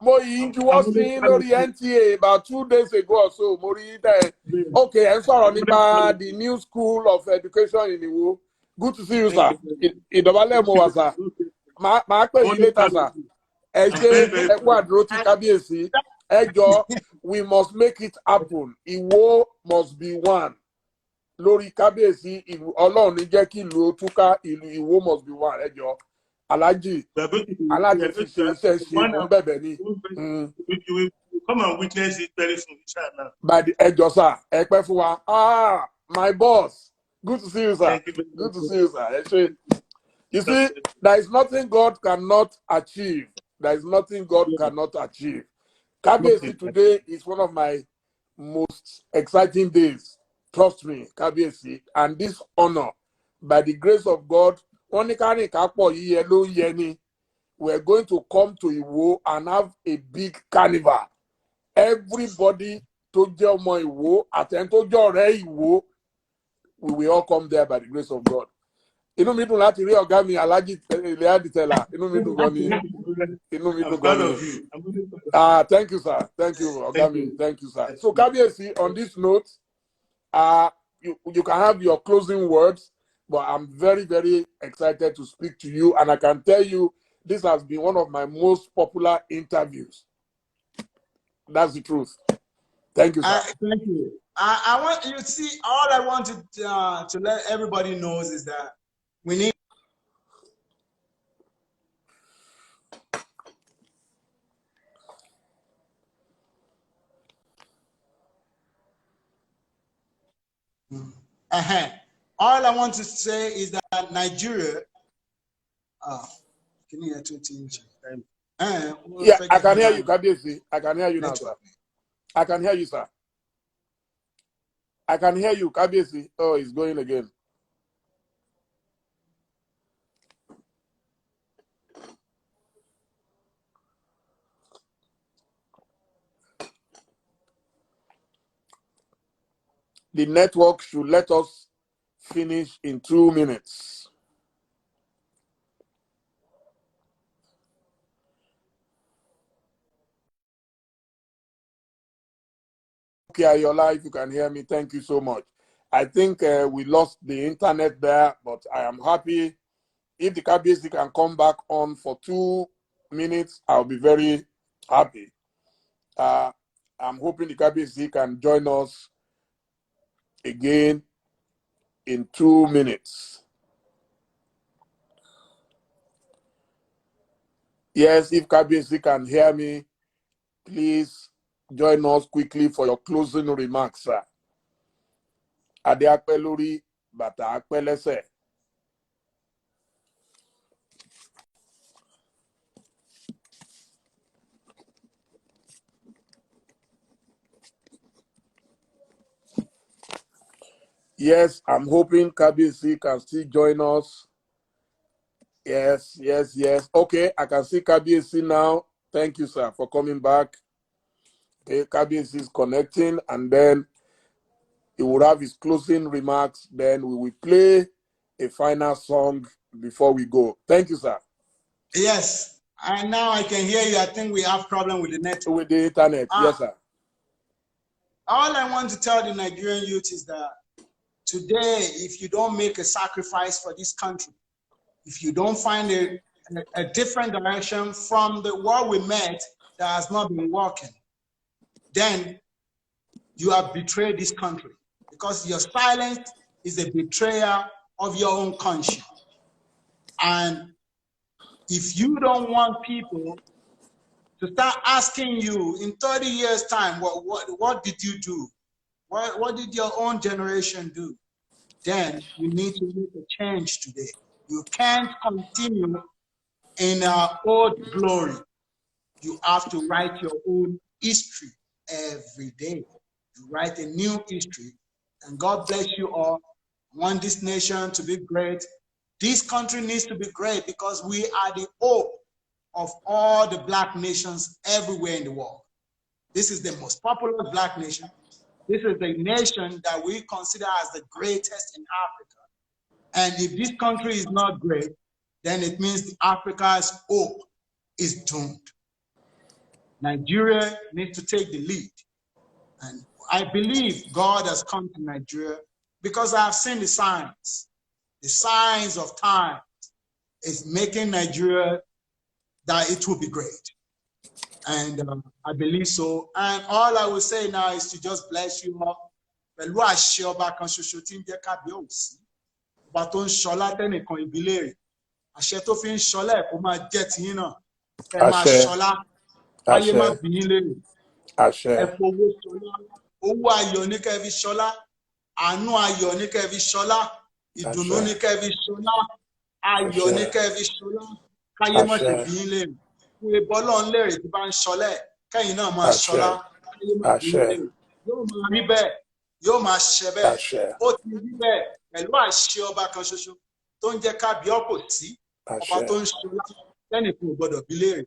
Speaker 1: Mo was seeing lórí NTA about 2 days ago or so. Mo rí there. Okay, and sorry about the new school of education in Iwo. Good to see you, sir. Ìdọ̀bálẹ̀ mo wà, sir. Màá pè yín later, sir. Ẹ kú àdúró tí Kábíyèsí. Ẹ jọ̀ọ́, we must make it happen. Iwo must be one. Lórí Kábíyèsí, Ọlọ́run ní jẹ́ kí ìlú túká, Iwo must be one. Ẹ jọ̀ọ́. Alhaji ti ṣe iṣẹ́ ṣe mo bẹ̀bẹ̀ ni.
Speaker 3: You will come and witness it very soon, inshallah.
Speaker 1: By the ẹjọ́ sà, ẹ pẹ́ fún wa. My boss. Good to see you, sir. Good to see you, sir. You see, there is nothing God cannot achieve. There is nothing God cannot achieve. Kabiyesi today is one of my most exciting days. Trust me, Kabiyesi. And this honor, by the grace of God, we're going to come to Iwo and have a big carnival. Everybody to Jelmo Iwo, attend to Jore Iwo, we will all come there by the grace of God. Inú mi dùn láti rí ọ̀gá mi Alhaji Leaditela. Inú mi dùn gan ni. Inú mi dùn gan ni. Thank you, sir. Thank you, ọ̀gá mi. Thank you, sir. So, Kabiyesi, on this note, you can have your closing words, but I'm very, very excited to speak to you, and I can tell you this has been one of my most popular interviews. That's the truth. Thank you, sir.
Speaker 2: Thank you. I want you to see. All I wanted to let everybody knows is that we need. All I want to say is that Nigeria. Can you hear 2 things?
Speaker 1: Yeah, I can hear you, Kabiyesi. I can hear you now, sir. I can hear you, sir. I can hear you, Kabiyesi. Oh, it's going again. The network should let us finish in 2 minutes. Okay, Ayola, if you can hear me, thank you so much. I think we lost the internet there, but I am happy. If the Kabiyesi can come back on for 2 minutes, I'll be very happy. I'm hoping the Kabiyesi can join us again in 2 minutes. Yes, if Kabiyesi can hear me, please join us quickly for your closing remarks, sir. Ade apẹ́ lórí, bàtà apẹ́ lẹ́sẹ̀. Yes, I'm hoping Kabiyesi can still join us. Yes. Okay, I can see Kabiyesi now. Thank you, sir, for coming back. Okay, Kabiyesi is connecting, and then he will have his closing remarks. Then we will play a final song before we go. Thank you, sir.
Speaker 2: Yes, and now I can hear you. I think we have problem with the network.
Speaker 1: With the internet, yes, sir.
Speaker 2: All I want to tell the Nigerian youth is that today, if you don't make a sacrifice for this country, if you don't find a different direction from what we met that has not been working, then you have betrayed this country, because your silence is a betrayal of your own conscience. And if you don't want people to start asking you in 30 years' time, what did you do? What did your own generation do? Then you need to make a change today. You can't continue in our old glory. You have to write your own history every day. You write a new history. And God bless you all. I want this nation to be great. This country needs to be great because we are the hope of all the Black nations everywhere in the world. This is the most popular Black nation. This is the nation that we consider as the greatest in Africa. And if this country is not great, then it means Africa's hope is doomed. Nigeria needs to take the lead. And I believe God has come to Nigeria because I've seen the signs. The signs of time is making Nigeria that it will be great. And I believe so. And all I will say now is to just bless you all. Pẹ̀lú àṣẹ ọba kan ṣoṣo tí ń jẹ́ kábíyèsí. Ọba tó ń ṣọlá tẹ́nìkan ìbílẹ̀ rẹ̀. Àṣẹ tó fi ń ṣọlá ẹ̀ kó máa jẹ́ tiyín náà. Ẹ máa ṣọlá. Ayé má bí yín lérè. Ẹ fowó ṣọlá. Owó ayọ̀ ní kẹ́ fi ṣọlá. Àánú ayọ̀ ní kẹ́ fi ṣọlá. Ìdùnnú ní kẹ́ fi ṣọlá. ayọ̀ ní kẹ́ẹ̀fì ṣọlá káyé má ṣe bí yín léèrè fún ebọ́ ọlọ́run léèrè tí bá ń ṣọlẹ̀ kẹ́yìn náà máa ṣọlá káyé má bí yín léèrè yóò máa rí bẹ́ẹ̀ yóò máa ṣe bẹ́ẹ̀ ó ti rí bẹ́ẹ̀ pẹ̀lú àṣẹ ọba kan ṣoṣo tó ń jẹ́ kábíọ́pò sí ọba tó ń ṣọlá lẹ́nìkan ò gbọ́dọ̀ bí léèrè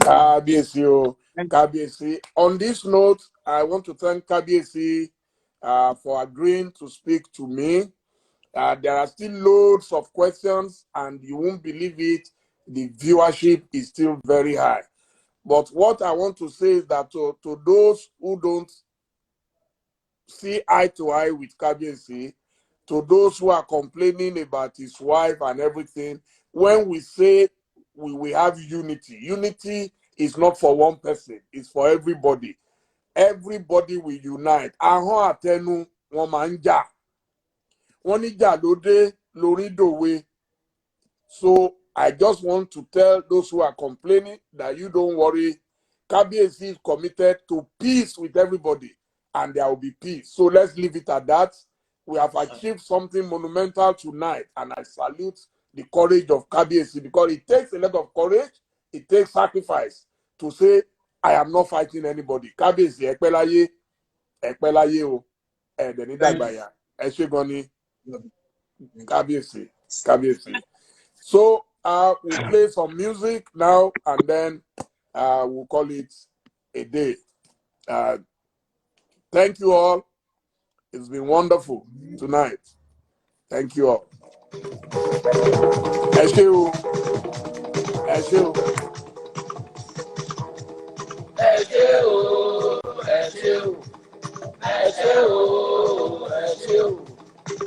Speaker 1: kábíyèsí o kábíyèsí. On this note, I want to thank kábíyèsí for agreeing to speak to me. There are still loads of questions, and you won't believe it, the viewership is still very high. But what I want to say is that to those who don't see eye to eye with Kabiyesi, to those who are complaining about his wife and everything, when we say we have unity, unity is not for one person, it's for everybody. Everybody will unite. Ahọ́n àtẹnu wọn máa ń jà. Wọ́n ní jà lóde lórí dòwe. So I just want to tell those who are complaining that you don't worry. Kabiyesi is committed to peace with everybody, and there will be peace. So let's leave it at that. We have achieved something monumental tonight, and I salute the courage of Kabiyesi, because it takes a lot of courage, it takes sacrifice to say, I am not fighting anybody. Kabiyesi, ẹ̀pẹ́láyé o, ẹ̀dẹ̀ ní dàgbàyà, ẹ ṣé gan ni, Kabiyesi. So we'll play some music now, and then we'll call it a day. Thank you all. It's been wonderful tonight. Thank you all. Ẹ ṣé o. Ẹ ṣé o.
Speaker 3: Ẹ ṣé o. Ẹ ṣé o. Ẹ ṣé o. Ẹ ṣé o.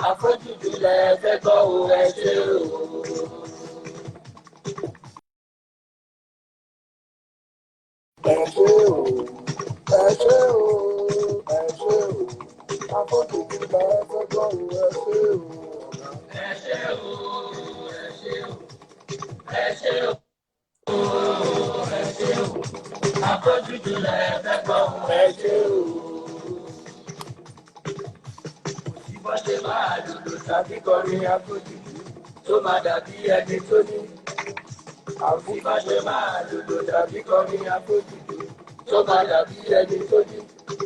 Speaker 3: Àfojúdi lẹ fẹ́ gbọ́ o. Ẹ ṣé o.
Speaker 1: Ẹ ṣé o. Ẹ ṣé o. Ẹ ṣé o. Àfojúdi lẹ fẹ́ gbọ́ o. Ẹ ṣé o.
Speaker 3: Ẹ ṣé o. Ẹ ṣé o. Ẹ ṣé o. Ẹ ṣé o. Àfojúdi lẹ fẹ́ gbọ́ o. Ẹ ṣé o. Ìbọ̀dé máa lùlù tàbí kọrin àfojúdi tó máa dàbí ẹni tó ní. Ìbọ̀dé máa lùlù tàbí kọrin àfojúdi tó máa dàbí ẹni tó ní.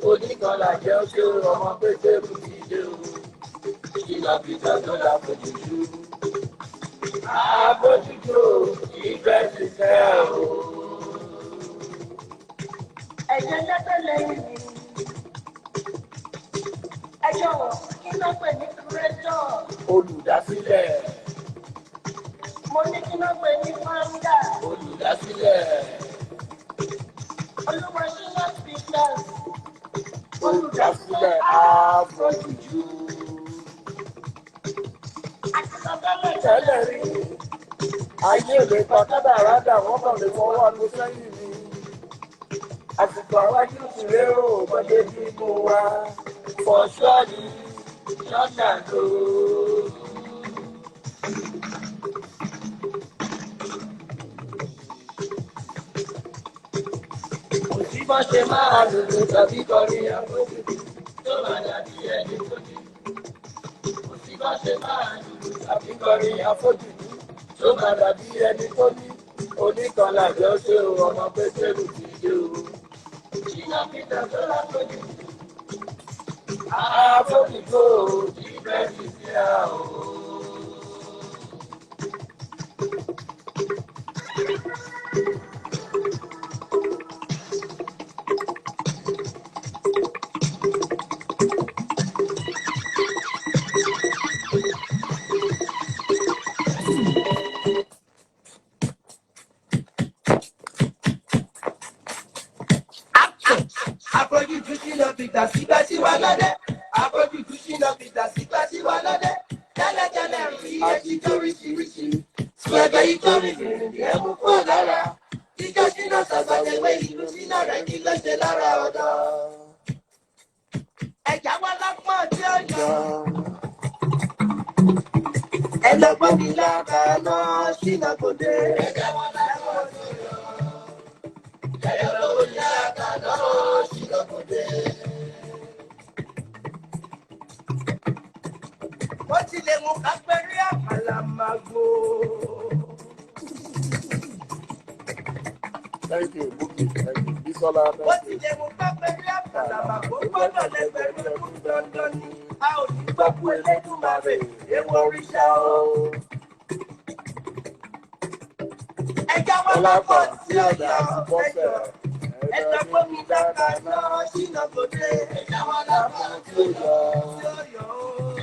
Speaker 3: Oníkanlá jẹ́ ó ṣe ọmọ Pétérù ti dé o. Ìlàbìtà tó láfojúdi. Àfojúdi o, ìfẹ́ ti fẹ́ o.
Speaker 4: Ẹ̀jẹ̀ lẹ́tọ̀ lẹ́yìn mi. Ẹ jọ̀wọ́, kí ló pè ní kúrẹ́tọ̀?
Speaker 3: Olùdásílẹ̀.
Speaker 4: Mo ní kí ló pè ní fáńdà?
Speaker 3: Olùdásílẹ̀.
Speaker 4: Olúwa ṣíná speakers.
Speaker 1: Olùdásílẹ̀ Àfojúdi.
Speaker 4: Àti sọ́kẹ́lẹ̀
Speaker 1: Tẹ́lẹ̀ rí, ayé lè pa kádàrá dà, wọ́n kàn lè fọwọ́ lọ sẹ́yìn ni. Àsìkò àwájú ti ré o, ọmọdé bí mo wá.
Speaker 3: For surely, lọ́nà tó. Kò sí bọ́ ṣe máa lùlù tàbí kọrin àfojúdi tó máa dàbí ẹni tó ní. Kò sí bọ́ ṣe máa lùlù tàbí kọrin àfojúdi tó máa dàbí ẹni tó ní. Oníkanlá jẹ́ ó ṣe ọmọ Pétérù ti dé o. Ìlàbìtà tó láfojúdi. Àfojúdi o, ìfẹ́ ti fẹ́ o. Àfojúdi sí lọ fìgbà sígbà sí wa lọ́dẹ. Àfojúdi sí lọ fìgbà sígbà sí wa lọ́dẹ. Tẹ́lẹ̀tẹ́lẹ̀ rí ẹjí tó ríṣiríṣi. Sùgbẹ́gbẹ́ yìí tó rí fìrìndì ẹ̀ mú kúrò lára. Jíjọ́ sínú sọ̀gbọ̀dẹ̀wé ìlú sínú rẹ̀ kí ló ṣe lára ọ̀dọ́. Ẹ̀já wá lápọ̀ tí ó yọ. Ẹlẹ́gbọ́n mi lábàánà sínú kòdé. Ẹ̀já wá lápọ̀ tí ó yọ. Ẹlẹ́gbọ́n mi lábàánà sínú kòdé. Ó ti lè mú kápẹ́rí
Speaker 1: Thank you, Buki. Thank you. Bisola, thank you. Ọlápọ̀ tí ọ̀dà àti bọ́sẹ̀. Ẹ̀dá fún mi dáadáa náà ṣínà kò dé. Ẹ̀dá wọn lápá tí ó yọ.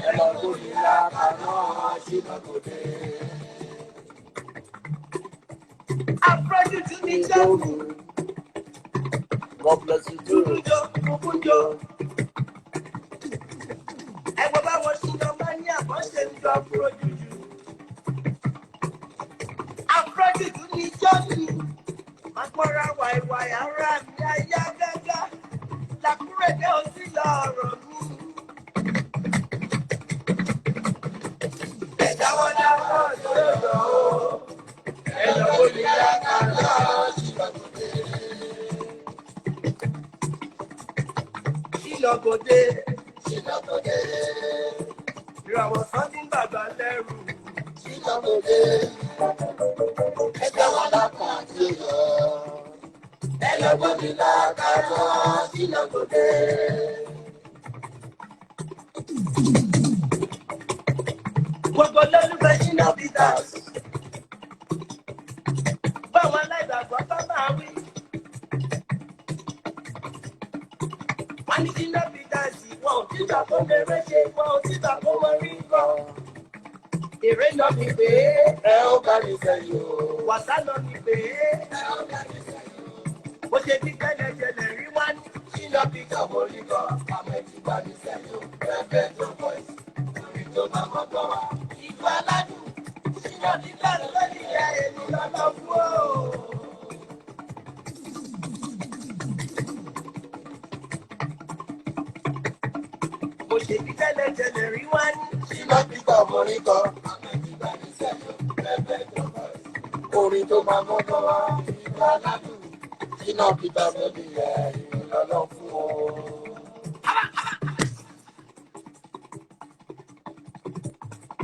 Speaker 1: Ẹ̀dá fún mi dáadáa náà ṣínà kò dé. God bless you too.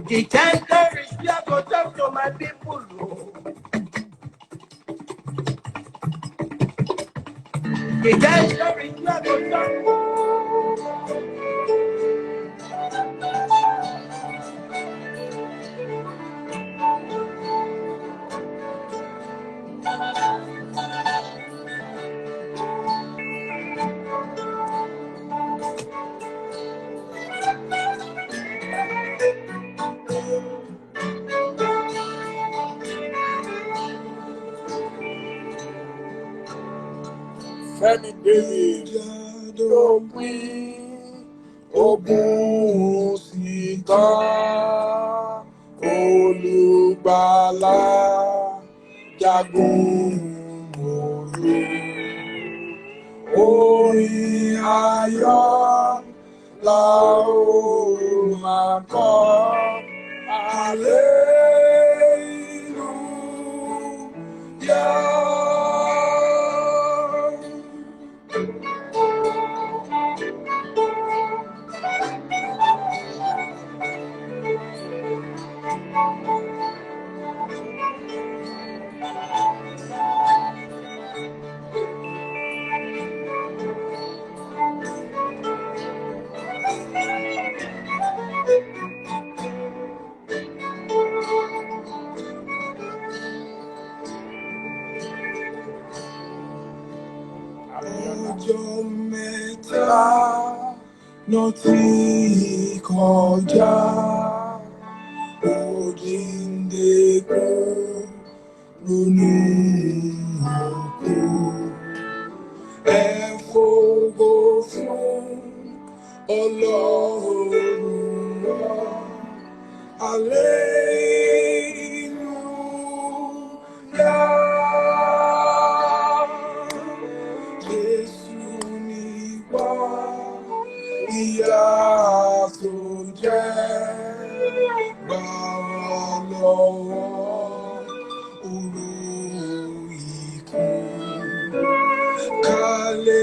Speaker 3: The tender is we are going to talk to my people. The tender is we are going to talk.
Speaker 1: Fẹ́mi David ló pín ogún síta olùgbàlà jagun mòye orin ayọ̀ la ó máa kọ hallelujah. Ọjọ́ mẹ́ta ló ti kọjá òjíǹde kúrò nínú òkú ẹ fògo fún Ọlọ́run wa hallelujah. Jésù nípa ìyà tó jẹ gbà wá lọ́wọ́ oró ikú ká lè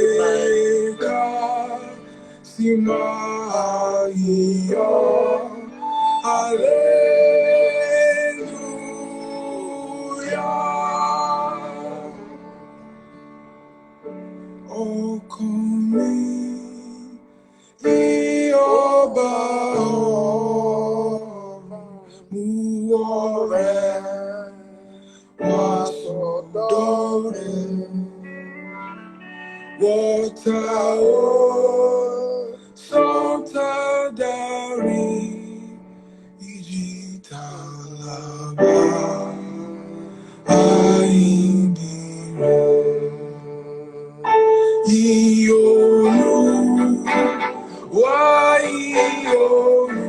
Speaker 1: ká sì máa yọ̀ hallelujah.
Speaker 3: water, oh, santa dari, ijitalaba, aindire, iyolu, wa iyolu.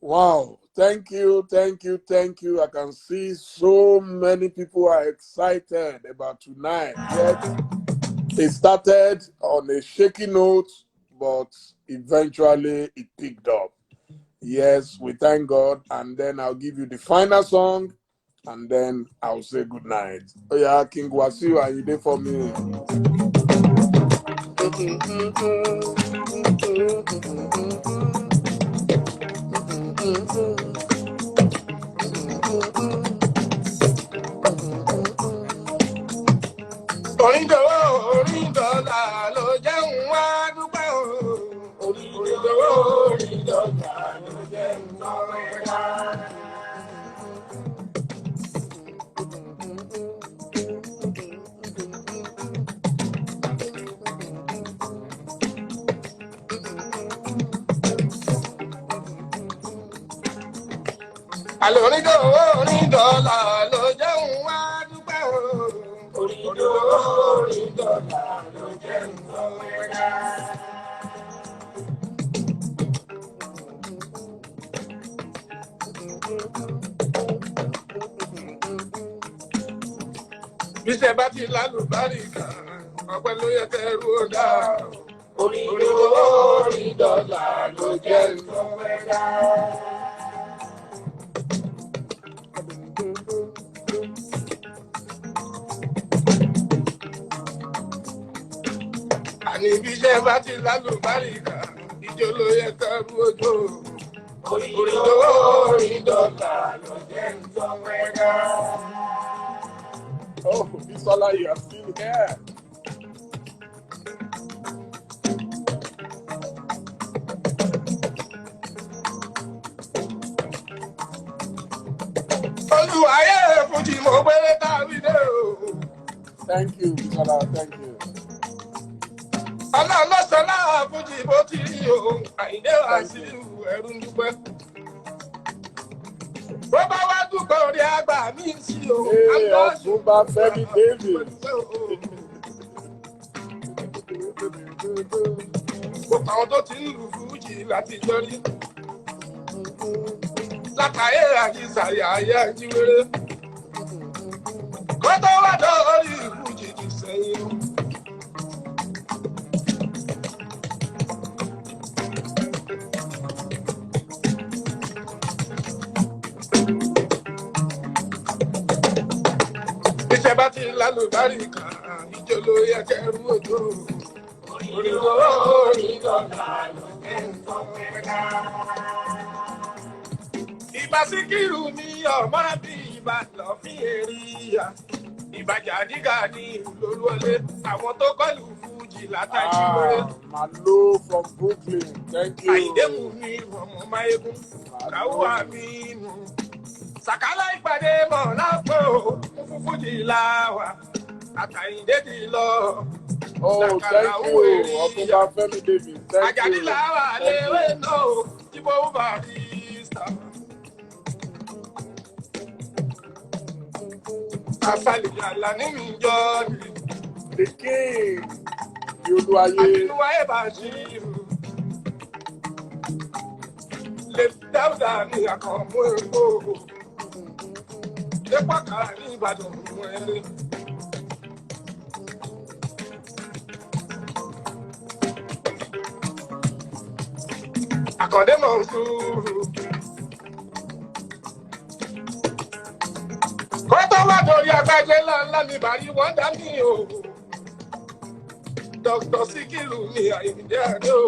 Speaker 1: Wow, thank you, thank you, thank you. I can see so many people are excited about tonight. Yet it started on a shaky note, but eventually it picked up. Yes, we thank God, and then I'll give you the final song, and then I'll say good night. Oh yeah, King Wasiu, are you there for me?
Speaker 3: Oríndọ̀là ló jẹun wá dúpẹ́ o. Oríndọ̀là ló jẹun tọ́pẹ́ dá. Àlọ́ oríndọ̀là ló jẹun wá dúpẹ́ o. Oríndọ̀là ló jẹun tọ́pẹ́ dá. Bíṣẹ́ bá ti lálùbáríkà, ọpẹ́ ló yẹ kẹrù ó dá. Oríndọ̀là ló jẹun tọ́pẹ́ dá. Àní bíṣẹ́ bá ti lálùbáríkà, ìjọ ló yẹ kẹrù ojú. Oríndọ̀là ló jẹun tọ́pẹ́ dá.
Speaker 1: Oh, Bisola, you are still here.
Speaker 3: Olúwayé Fújì mo gbélé tàbí dé o.
Speaker 1: Thank you, Bisola, thank you.
Speaker 3: Ọlọ́lọ́sọ̀lá Fújì bó ti rí o, Àyìndé Wasiu ẹ̀rù ń dúpẹ́. Bó bá wá dúpẹ́ orí àgbà mí sí o.
Speaker 1: Hey, Ọ̀túnba Fẹ́mi David.
Speaker 3: Gbogbo àwọn tó ti ń lu Fújì láti jọrí. Látàyè àjíṣàyà ayé àjíwèrè. Kó tó wá dọ̀ọ́rí Fújì jù sẹ́yìn o. Bíṣẹ́ bá ti lálùbáríkà, ìjọ ló yẹ kẹrù òjò. Oríndọ̀là ló jẹun tọ́pẹ́ dá. Ìbà Síkírù ní ọmọ bí ìbà lọ́fín èrìyà. Ìbà Jàdígàdí Olúwọlé, àwọn tó kọlù Fújì látàjí wéré.
Speaker 1: Malo from Brooklyn, thank you.
Speaker 3: Àyìndé mú mi ọmọ Máyégún, Káwọ́ Àmínú. Sàkálà ìpàdé mọ̀ lápò fún Fújì láwà. Àtàyìndé ti lọ.
Speaker 1: Oh, thank you, Ọ̀túnba Fẹ́mi David, thank
Speaker 3: Àjàdí
Speaker 1: you.
Speaker 3: làwà léwé náà, jíbó Barrister. Àṣàlì àlà nínú ìjọ ni.
Speaker 1: The king, Olúwayé.
Speaker 3: Àbínúwáyé Bàṣírù. Lè Dáúdà ní Àkànmú Èkó. Epo àkàrà ní Ìbàdàn mú ẹni. Àkàndé Mọ̀nsúrù. Kó tó wá torí agbájé ńláńlá ní Bàrí wọ́n dá mí o. Dr. Síkírù ní Àyìndé Adé o.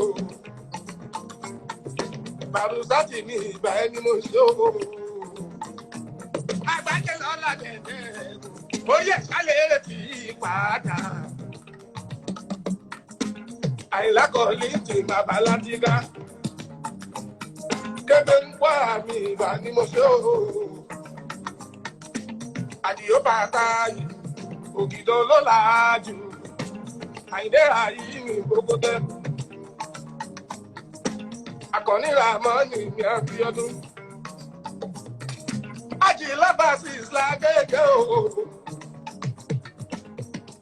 Speaker 3: Barusati mi ìgbà ẹni mo ṣe o. Agbájẹ́ lọ́la dẹ̀dẹ̀. Oyè sálẹ̀ fi padà. Àìlákọ̀ọ́lì ti bàbá Ládìgá. Kébé ń wá mi ìgbà ni mo ṣe o. Àdìó bàtà yìí, ògìdó ló làájú. Àìdé àyí mi gbogbo tẹ́. Akọni Ramoni mi Abíọ́dún. Aji Labasi Isla gẹ́gẹ́ o.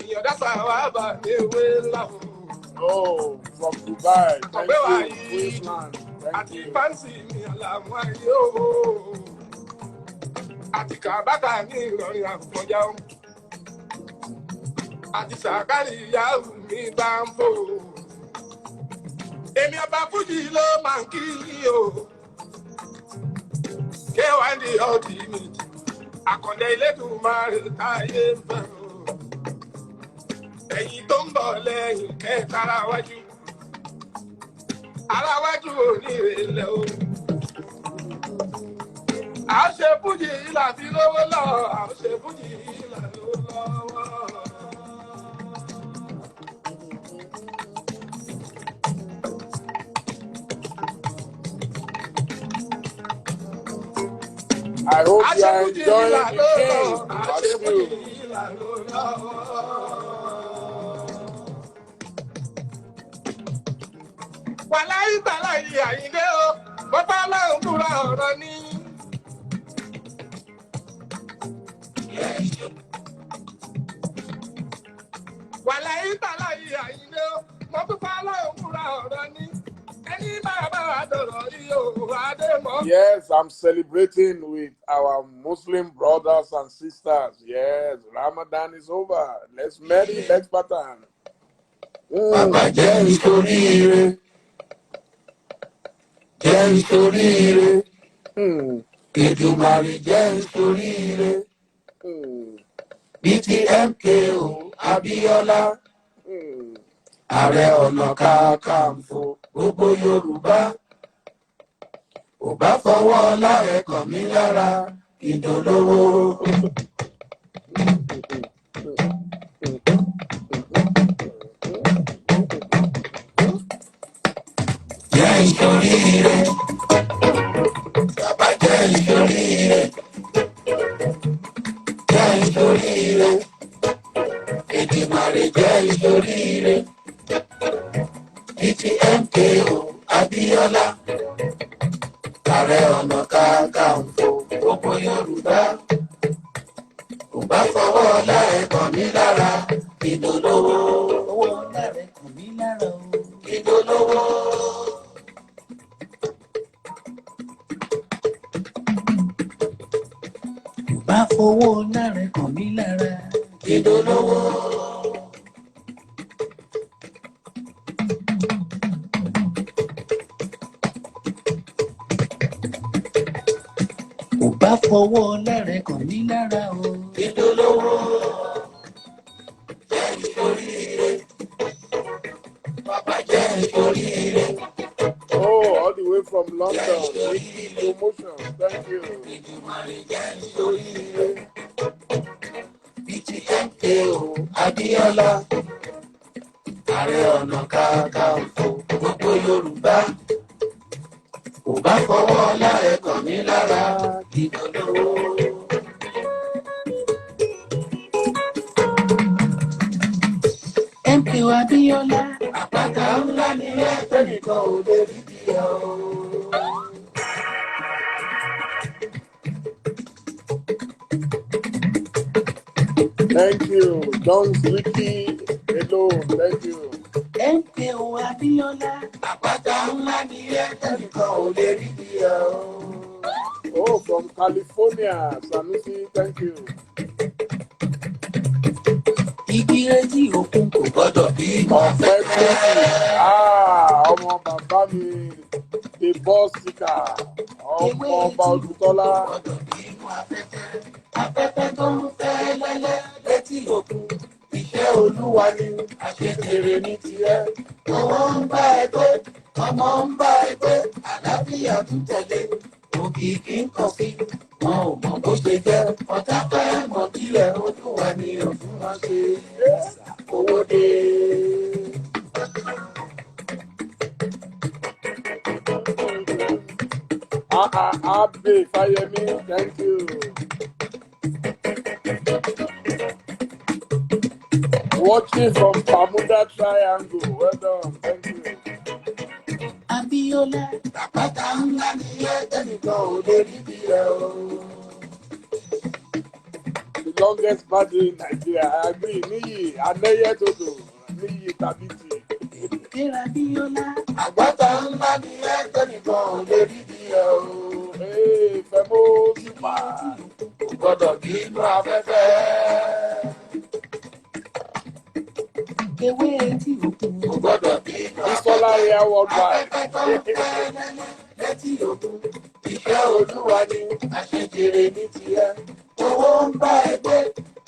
Speaker 3: Ìyọ̀dá sàwá bà ní ewé ńlá o.
Speaker 1: Oh, from Dubai. Thank
Speaker 3: Ọ̀gbẹ́ wa
Speaker 1: you,
Speaker 3: yìí
Speaker 1: Queensland. Thank
Speaker 3: àti
Speaker 1: you.
Speaker 3: fáǹsì mi àlàmú ayé o. Àti kàbákà ní ìrọ̀rìn àfọ̀njá o. Àti sàkárì ìyáwó mi bá ń fò. Èmi ọba Fújì ló máa ń kí o. K1 the ultimate. Àkàndé Elédùmarè táyé ń fẹ́ o. Ẹ̀yin tó ń bọ̀ lẹ́yìn kẹta ara wájú. Ara wájú ò ní ìrẹ̀lẹ̀ o. À ń ṣe Fújì ìlà fi lówó lọ. À ń ṣe Fújì ìlà lówó lọ́wọ́.
Speaker 1: I hope you are
Speaker 3: Fújì
Speaker 1: enjoying
Speaker 3: ìlà
Speaker 1: the
Speaker 3: ló lọ.
Speaker 1: king.
Speaker 3: À ń ṣe Fújì
Speaker 1: Wasiu.
Speaker 3: ìlà ló lọ́wọ́. Wàláyé tàlà yìí Àyìndé o, bọ́pá ọlọ́run búra ọ̀rọ̀ ní. Wàláyé tàlà yìí Àyìndé o, bọ́pá ọlọ́run búra ọ̀rọ̀ ní. Ẹni bàbá àdọ̀rọ̀ yìí o, adé mọ́.
Speaker 1: Yes, I'm celebrating with our Muslim brothers and sisters. Yes, Ramadan is over. Let's marry, let's pattern.
Speaker 3: Bàbá jẹ́ ìsoríire, jẹ́ ìsoríire, Èdùmàrè jẹ́ ìsoríire. Bí ti MKO Abíọ́lá, Ààrẹ Ọ̀nà Kakanfò gbogbo Yorùbá. Ò bá fọwọ́ ọlá rẹ̀ kàn mí lára, ìdólówó. Jẹ́ ìsoríire, bàbá jẹ́ ìsoríire, jẹ́ ìsoríire, Èdùmàrè jẹ́ ìsoríire. Bí ti MKO Abíọ́lá, Ààrẹ Ọ̀nà Kakanfò gbogbo Yorùbá. Ò bá fọwọ́ ọlá rẹ̀ kàn mí lára, ìdólówó. Fọwọ́ ọlá rẹ̀ kàn mí lára o, ìdólówó. Ò bá fọwọ́ ọlá rẹ̀ kàn mí lára, ìdólówó. Ò bá fọwọ́ ọlá rẹ̀ kàn mí lára o, ìdólówó. Jẹ́ ìsoríire, bàbá jẹ́ ìsoríire.
Speaker 1: Oh, all the way from London. Big promotion. Thank you.
Speaker 3: Èdùmàrè jẹ́ ìsoríire. Bí ti MKO Abíọ́lá, Ààrẹ Ọ̀nà Kakanfò gbogbo Yorùbá. Ò bá fọwọ́ ọlá rẹ̀ kàn mí lára, ìdólówó. MKO Abíọ́lá, àpáta ńlá ni ẹgbẹ́ nìkan ò lè rí bí ẹ o.
Speaker 1: Thank you. John Ricky alone. Thank you.
Speaker 3: MKO Abíọ́lá, àpáta ńlá ni ẹgbẹ́ nìkan ò lè rí bí ẹ o.
Speaker 1: Oh, from California. Sanusi, thank you.
Speaker 3: Igi etí òkun kò gbọ́dọ̀ bínú
Speaker 1: Ọ̀pẹ
Speaker 3: afẹ́fẹ́.
Speaker 1: Tóbi. Ọmọ bàbá mi, the boss speaker. Ọmọ ọba Olùtọ́lá.
Speaker 3: Kò gbọ́dọ̀ bínú afẹ́fẹ́. Afẹ́fẹ́ tó ń fẹ́ lẹ́lẹ́ létí òkun. Iṣẹ́ Olúwa ni àṣetèrè ní tirẹ̀. Owó ń bá ẹ tó ọmọ ń bá ẹgbẹ́ àlàáfíà tún tẹ̀lé òkìkí ń kàn sí wọn ò mọ bó ṣe jẹ́ ọ̀tá fẹ́ mọ̀ kílẹ̀ olúwa ni òfin wọn ṣe owó dé.
Speaker 1: Abdul, Fayemi, thank you. Watching from Bermuda Triangle, well done, thank you.
Speaker 3: Abiola, àpáta ńlá ni ẹnìkan ò lè rí bí ẹ o.
Speaker 1: The longest battle in Nigeria, I agree. Niyi, Aneye Todo, Niyi Tabiti.
Speaker 3: Ìkíra Abiola, àpáta ńlá ni ẹnìkan ò lè rí bí ẹ o.
Speaker 1: Femo Super.
Speaker 3: Kò gbọdọ̀ bí inú afẹ́fẹ́. Ewé etí òkun. Kò gbọdọ̀ bí inú afẹ́fẹ́.
Speaker 1: Isola Ria Worldwide.
Speaker 3: Afẹ́fẹ́ tó ń fẹ́ létí òkun. Ìfẹ́ olúwa ni àṣejèrè ní tiẹ̀. Owó ń bá ẹgbẹ́,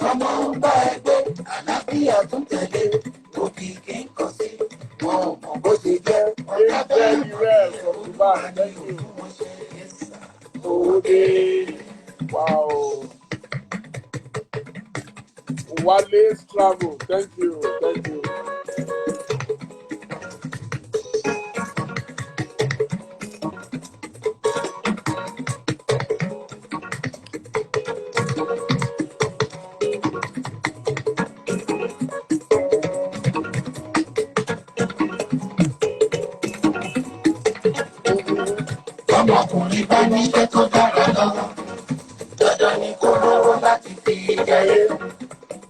Speaker 3: ọmọ ń bá ẹgbẹ́, àlàáfíà tún tẹ̀lé. Òkìkí ń kàn sí, wọn ò mọ̀ bó ṣe jẹ́. Ọ̀tá fẹ́
Speaker 1: Well from Dubai, thank you. Wow. Wale's Travel, thank you, thank you.
Speaker 3: Ọmọkùnrin bá níṣẹ́ tó dára lọ́wọ́, dandan ni kó lówó láti fi jayé.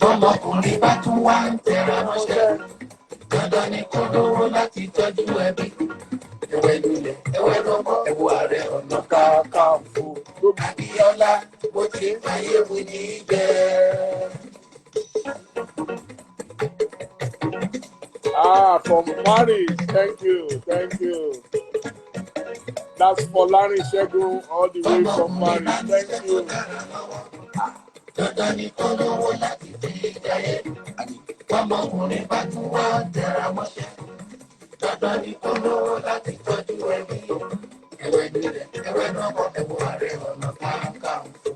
Speaker 3: Ọmọkùnrin bá tún wá ń tẹra mọ́ṣẹ́, dandan ni kó lówó láti tọ́jú ẹbí. Ẹ̀wẹ̀ nílẹ̀, ẹ̀wẹ̀ lọ́mọ, ẹ̀wọ̀ Ààrẹ Ọ̀nà Kakanfò. Abíọ́lá, bó ti ń fàyè wù ní jẹ́.
Speaker 1: From Paris, thank you, thank you. That's for Larry Shegun, all the way from Paris, thank you.
Speaker 3: Dandan ni kó lówó láti fi jayé. Ọmọkùnrin bá tún wá tẹra mọ́ṣẹ́, dandan ni kó lówó láti tọ́jú ẹbí. Ẹ̀wẹ̀ nílẹ̀, ẹ̀wẹ̀ lọ́mọ, ẹ̀wọ̀ Ààrẹ Ọ̀nà Kakanfò.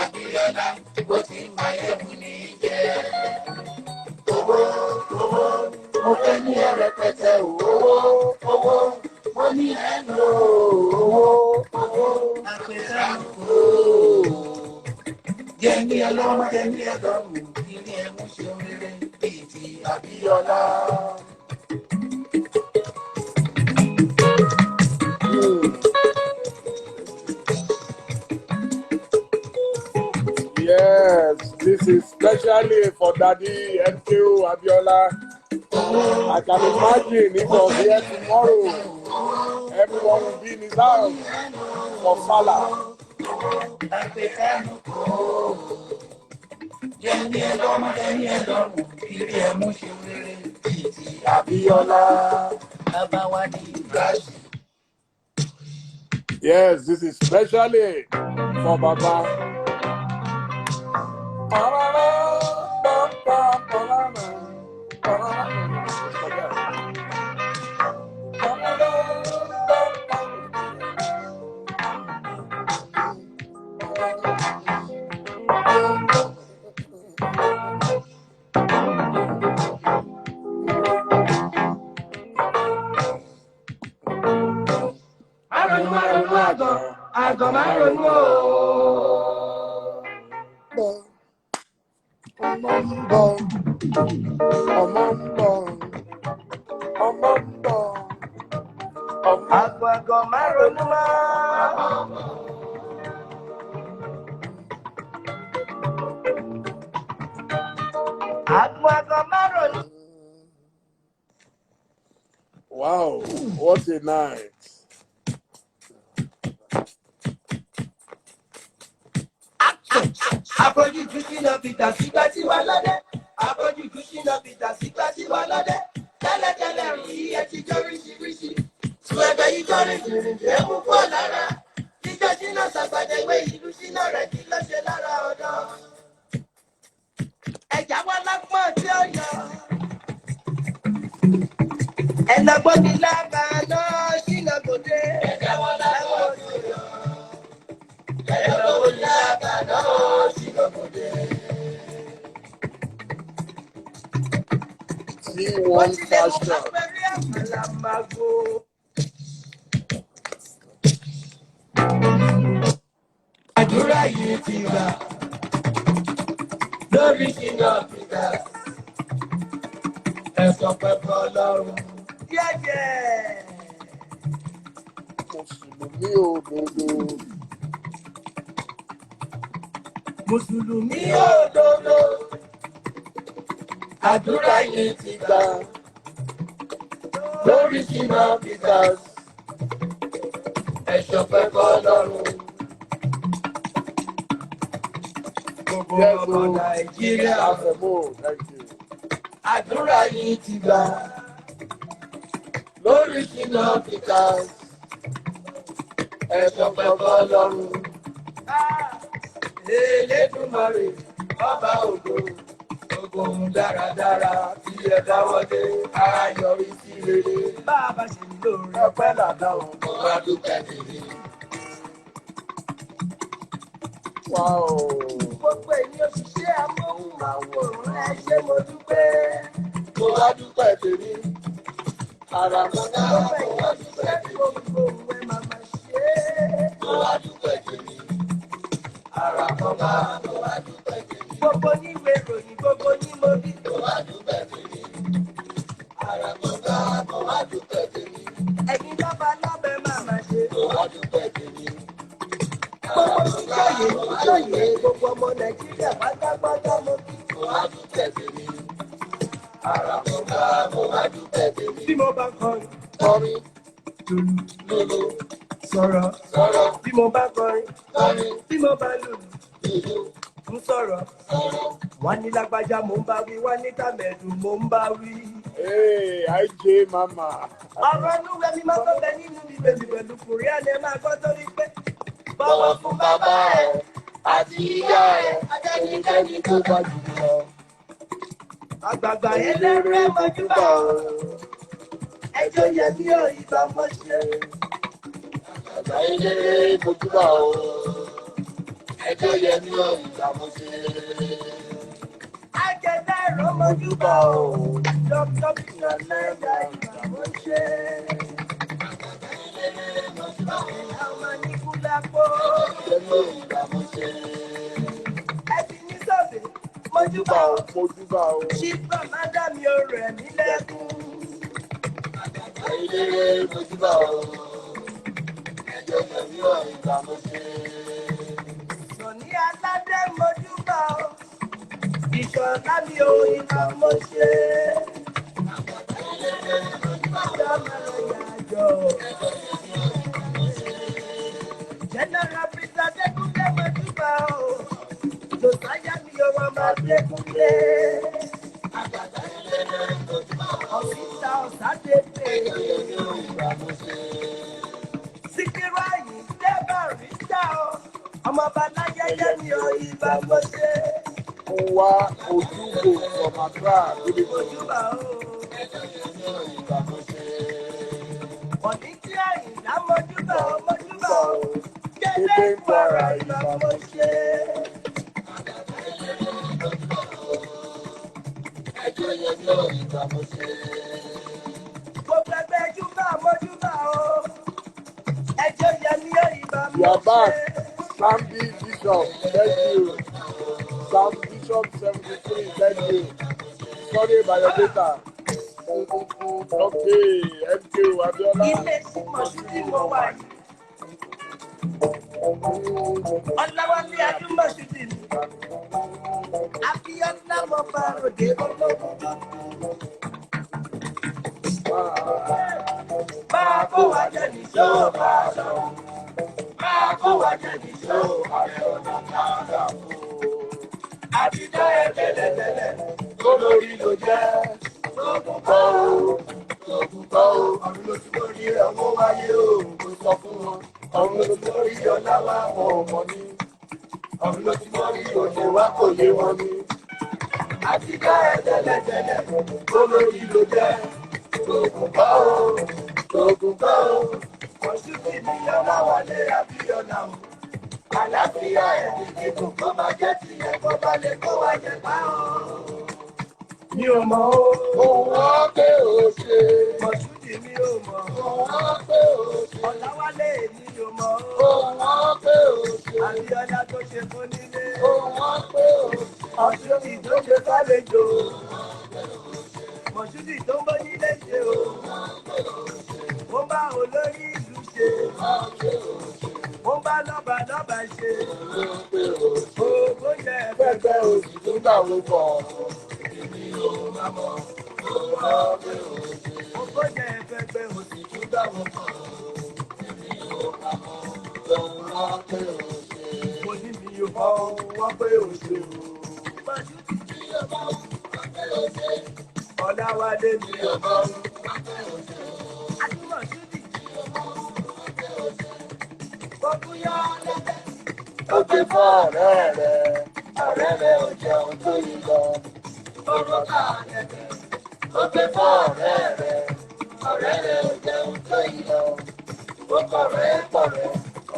Speaker 3: Abíọ́lá, bó ti ń fàyè wù ní jẹ́. Owó, owó, mo fẹ́ ní ẹrẹ̀pẹ̀tẹ̀ owó, mo ní ẹnu owó, àpẹẹrẹ jẹ́ni ẹlọ́mọ jẹ́ni ẹlọ́mù ilé ẹ̀mú ṣe rere bíi ti Abíọ́lá.
Speaker 1: Yes, this is especially for Daddy MKO Abiola. I can imagine if I was here tomorrow, everyone will be in his house for Salah.
Speaker 3: Jẹ́ni ẹlọ́mọ jẹ́ni ẹlọ́mù ilé ẹ̀mú ṣe rere bíi ti Abíọ́lá. Bàbá wa ní Rasheed.
Speaker 1: Yes, this is especially for Baba.
Speaker 3: Àgọ̀ máa ronú o. Àgọ̀ máa ronú mọ́. Àgọ̀ máa ronú.
Speaker 1: Wow, what a night.
Speaker 3: Àfojújú ṣìnà Peter sígbà tí wà lọ́dẹ. Àfojújú ṣìnà Peter sígbà tí wà lọ́dẹ. Tẹ́lẹ̀tẹ́lẹ̀ rí iye tí jọ ríṣiríṣi. Sùn ẹgbẹ́ yìí jọ rìnrìn ẹ̀ mú pọ̀ lára. Jíjọ ṣìnà ṣàgbàdéwé ìlú ṣìnà rẹ̀ kí ló ṣe lára ọ̀dọ́. Ẹ̀já wá lápọ̀ tí ó yọ. Ẹ̀nà gbọ́dí lábàá náà.
Speaker 1: C1 fashion.
Speaker 3: Àdúrà yìí ti gbà lórí Ṣínà Peters. Ẹ̀sọ́ pẹ̀pẹ̀ Ọlọ́run.
Speaker 1: Mùsùlùmí òdodo.
Speaker 3: Mùsùlùmí òdodo. Àdúrà yìí ti gbà lórí Ṣínà Peters. Ẹ̀sọ́ pẹ̀pẹ̀ Ọlọ́run. Gbogbo ọmọ Nàìjíríà. Àdúrà yìí ti gbà lórí Ṣínà Peters. Ẹ̀sọ́ pẹ̀pẹ̀ Ọlọ́run. Elédùmarè ọba ògo, gbogbo ohun dáradára tí ẹ dáwọ́lé á yọrí sí rere. Bá a bá ṣe ń lóore ọpẹ́ làdá òun kò wá dúpẹ́ tèmi. Gbogbo èyí òṣìṣẹ́ amóhùnmáwòrán ẹ ṣé mo dúpẹ́. Kò wá dúpẹ́ tèmi. Àràmọ́dá kò wá dúpẹ́ tèmi. Gbogbo òun ẹ máa máa ṣe é. Kò wá dúpẹ́ tèmi. Àràmọ́dá kò wá dúpẹ́ tèmi. Gbogbo níwèé ìròyìn gbogbo ní mo bí. Kò wá dúpẹ́ tèmi. Àràmọ́dá kò wá dúpẹ́ tèmi. Ẹ̀yin lọ́ba lọ́bẹ̀ máa máa ṣe. Kò wá dúpẹ́ tèmi. Gbogbo ṣíṣàyè gbogbo ọmọ Nàìjíríà pátápátá mo bí. Kò wá dúpẹ́ tèmi. Àràmọ́dá kò wá dúpẹ́ tèmi. Bí mo bá kọrin, kọrin. Lulu, sọ̀rọ̀. Bí mo bá kọrin, kọrin. Bí mo bá lùlù, ń sọ̀rọ̀. Wọ́n ní lágbájá mò ń bá wí, wọ́n ní tàmẹ̀dù mò ń bá wí.
Speaker 1: Hey, IJ mama.
Speaker 3: Ọ̀rọ̀ inúwẹ̀ mi máa ń bẹ nínú ìwé mi pẹ̀lú Kùránì ẹ máa gbọ́ torí pé. Bọ̀wọ̀ fún bàbá ẹ̀ àti ìyá ẹ̀ àtẹnikẹ́ni tó bá jù lọ. Àgbààgbà eléré mọ́júbà o. Ẹjọ́ yẹ mí ò ìbá mọ́ ṣe. Àgbààgbà eléré mọ́júbà o. Ẹjọ́ yẹ mí ò ìbá mọ́ ṣe. Àjẹ̀dá ẹ̀rọ mọ́júbà o. Dr. Bísọ̀ Lẹ́dà ìbá mọ́ ṣe. Àgbààgbà eléré mọ́júbà o. Àwọn oníkú lápò. Ẹjọ́ yẹ mí ò ìbá mọ́ ṣe. Ẹbí ní sọ̀bẹ̀ mọ́júbà o. Ṣígbà má dá mi ò rẹ̀ mí lẹ́kún. Àgbààgbà eléré mọ́júbà o. Ẹjọ́ yẹ mí ò ìbá mọ́ ṣe. Sọ̀ní aládé mọ́júbà o. Ìṣọ̀lá mi ò ìbá mọ́ ṣe. Àgbààgbà eléré mọ́júbà o. Jọ́mọ̀lá yàjọ. General Peter Adékúnlé mọ́júbà o. Jòsáyà mi ò wọ́n máa Adékúnlé. Àgbààgbà eléré mọ́júbà o. Ọ̀sìta ọ̀sádépè. Síkírù Àyìndé Bàrísítà o. Ọmọ Baláyẹyẹ mi ò ìbá mọ́ ṣe.
Speaker 1: Wa Ojúbò from Accra.
Speaker 3: Mọ́júbà o. Ọ̀ní tí Àyìndá mọ́júbà o mọ́júbà o. Délé Kwara ìbá mọ́ ṣe. Ẹjọ́ yẹ mí ò ìbá mọ́ ṣe. Gbogbo ẹgbẹ́ Júbà mọ́júbà o. Ẹjọ́ yẹ mí ò ìbá mọ́
Speaker 1: You are back.
Speaker 3: ṣe.
Speaker 1: Sambi Bishop, thank you. Sam Bishop 73, thank you. Sorry about your data. Okay, MK Abiola.
Speaker 3: Ilé ìsìnkú tí mo wà yìí. Ọláwálé Adúmọ̀sídì ni. Abíọ́lá mo bá ròde ológun dúdú. Máa kó wa jẹ nìṣó máa lọ. Máa kó wa jẹ nìṣó Ààrẹ Ọ̀nà Kakanfò. Àbídá ẹ̀ tẹ́lẹ̀tẹ́lẹ̀ tó lórí ló jẹ́. Lóògùn kọ́ o, lóògùn kọ́ o. Ọ̀run ló ti lórí ọmọ wáyé o, kò sọ fún wọn. Ọ̀run ló ti lórí ọlá wa wọn ò mọ̀ ní. Ọ̀run ló ti lórí òde wa kò yé wọn ní. Àbídá ẹ̀ tẹ́lẹ̀tẹ́lẹ̀ tó lórí ló jẹ́. Lóògùn kọ́ o, lóògùn kọ́ o. Ọ̀ṣùnkì ni Ọláwálé Abíọ́lá o. Àlàáfíà ẹ̀ ní kíkùn kó máa jẹ́ tiẹ̀ kó bá lè kó wa jẹ pa o. mi ò mọ̀ o.
Speaker 1: Òun wọ́n pé ó ṣe.
Speaker 3: Mọ̀ṣúdì mi ò mọ̀.
Speaker 1: Òun wọ́n pé ó ṣe.
Speaker 3: Ọ̀làwálé mi ò mọ̀ o.
Speaker 1: Òun wọ́n pé ó ṣe.
Speaker 3: Abíọ́lá tó ṣe fún nílé.
Speaker 1: Òun wọ́n pé ó ṣe.
Speaker 3: Mọ̀ṣúdì tó ṣe fálejò. Mọ̀ṣúdì tó ń bọ́ nílé ṣe o. Mo bá olórí ìlú ṣe. Mo bá lọ́ba lọ́ba ṣe. Ògbó yẹ
Speaker 1: Pẹ́pẹ́ òsì tó dàrú pọ̀.
Speaker 3: ògbó yẹ pẹpẹ òsì tún dáwọ́ pọ̀. Mo ní mi ò mọ̀ wọ́n pé ò ṣe o. Ọ̀làwálé mi ò mọ̀. Adúmọ̀ṣúdì. Gbogbo yọ lẹ́tẹ̀.
Speaker 1: Ó gbé fún ọ̀rẹ́ rẹ̀. Ọ̀rẹ́ rẹ̀ ò jẹun tó yí lọ.
Speaker 3: Gbogbo ká lẹ́tẹ̀.
Speaker 1: Ó gbé fún ọ̀rẹ́ rẹ̀. Ọ̀rẹ́ rẹ̀ ò jẹun tó yí lọ. Ó kọ̀rẹ́ kọ̀rẹ́.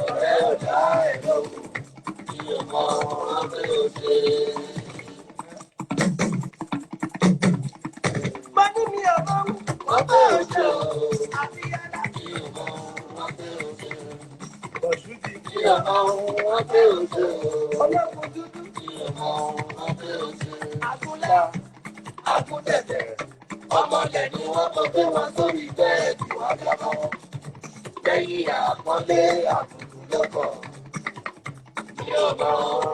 Speaker 1: Ọ̀rẹ́ ò dá ẹ̀ lóhùn. Kí o mọ wọ́n pé ó ṣe.
Speaker 3: Mo ní mi ò mọ̀
Speaker 1: Wọ́n pé ó ṣe o.
Speaker 3: Abíọ́lá.
Speaker 1: Kí o mọ wọ́n pé ó ṣe.
Speaker 3: Mọ̀ṣúdì
Speaker 1: Kí o mọ wọ́n pé ó ṣe o.
Speaker 3: ológun dúdú.
Speaker 1: Kí o mọ wọ́n pé ó ṣe.
Speaker 3: Àgúnlá.
Speaker 1: Àgùntẹ̀tẹ̀. Ọmọlẹ̀ ni wọ́n tó gbé wọn sórí bẹ́ẹ̀dì wọn lọ́kọ̀. Lẹ́yìn àpọ́nlé àbùkù lọ́kọ̀. Kí o mọ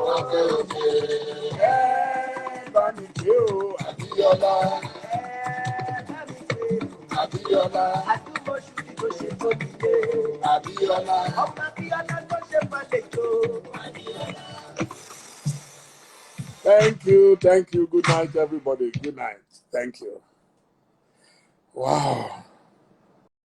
Speaker 1: wọ́n pé ó ṣe. Ẹ bá mi gbé o, Abíọ́lá.
Speaker 3: Bá mi pè é.
Speaker 1: Abíọ́lá.
Speaker 3: Adúmọ̀ṣúdì tó ṣe tó nílé.
Speaker 1: Abíọ́lá.
Speaker 3: Ọmọ Abíọ́lá tó ṣe fálejò.
Speaker 1: Thank you. Good night, everybody. Good night. Thank you. Wow.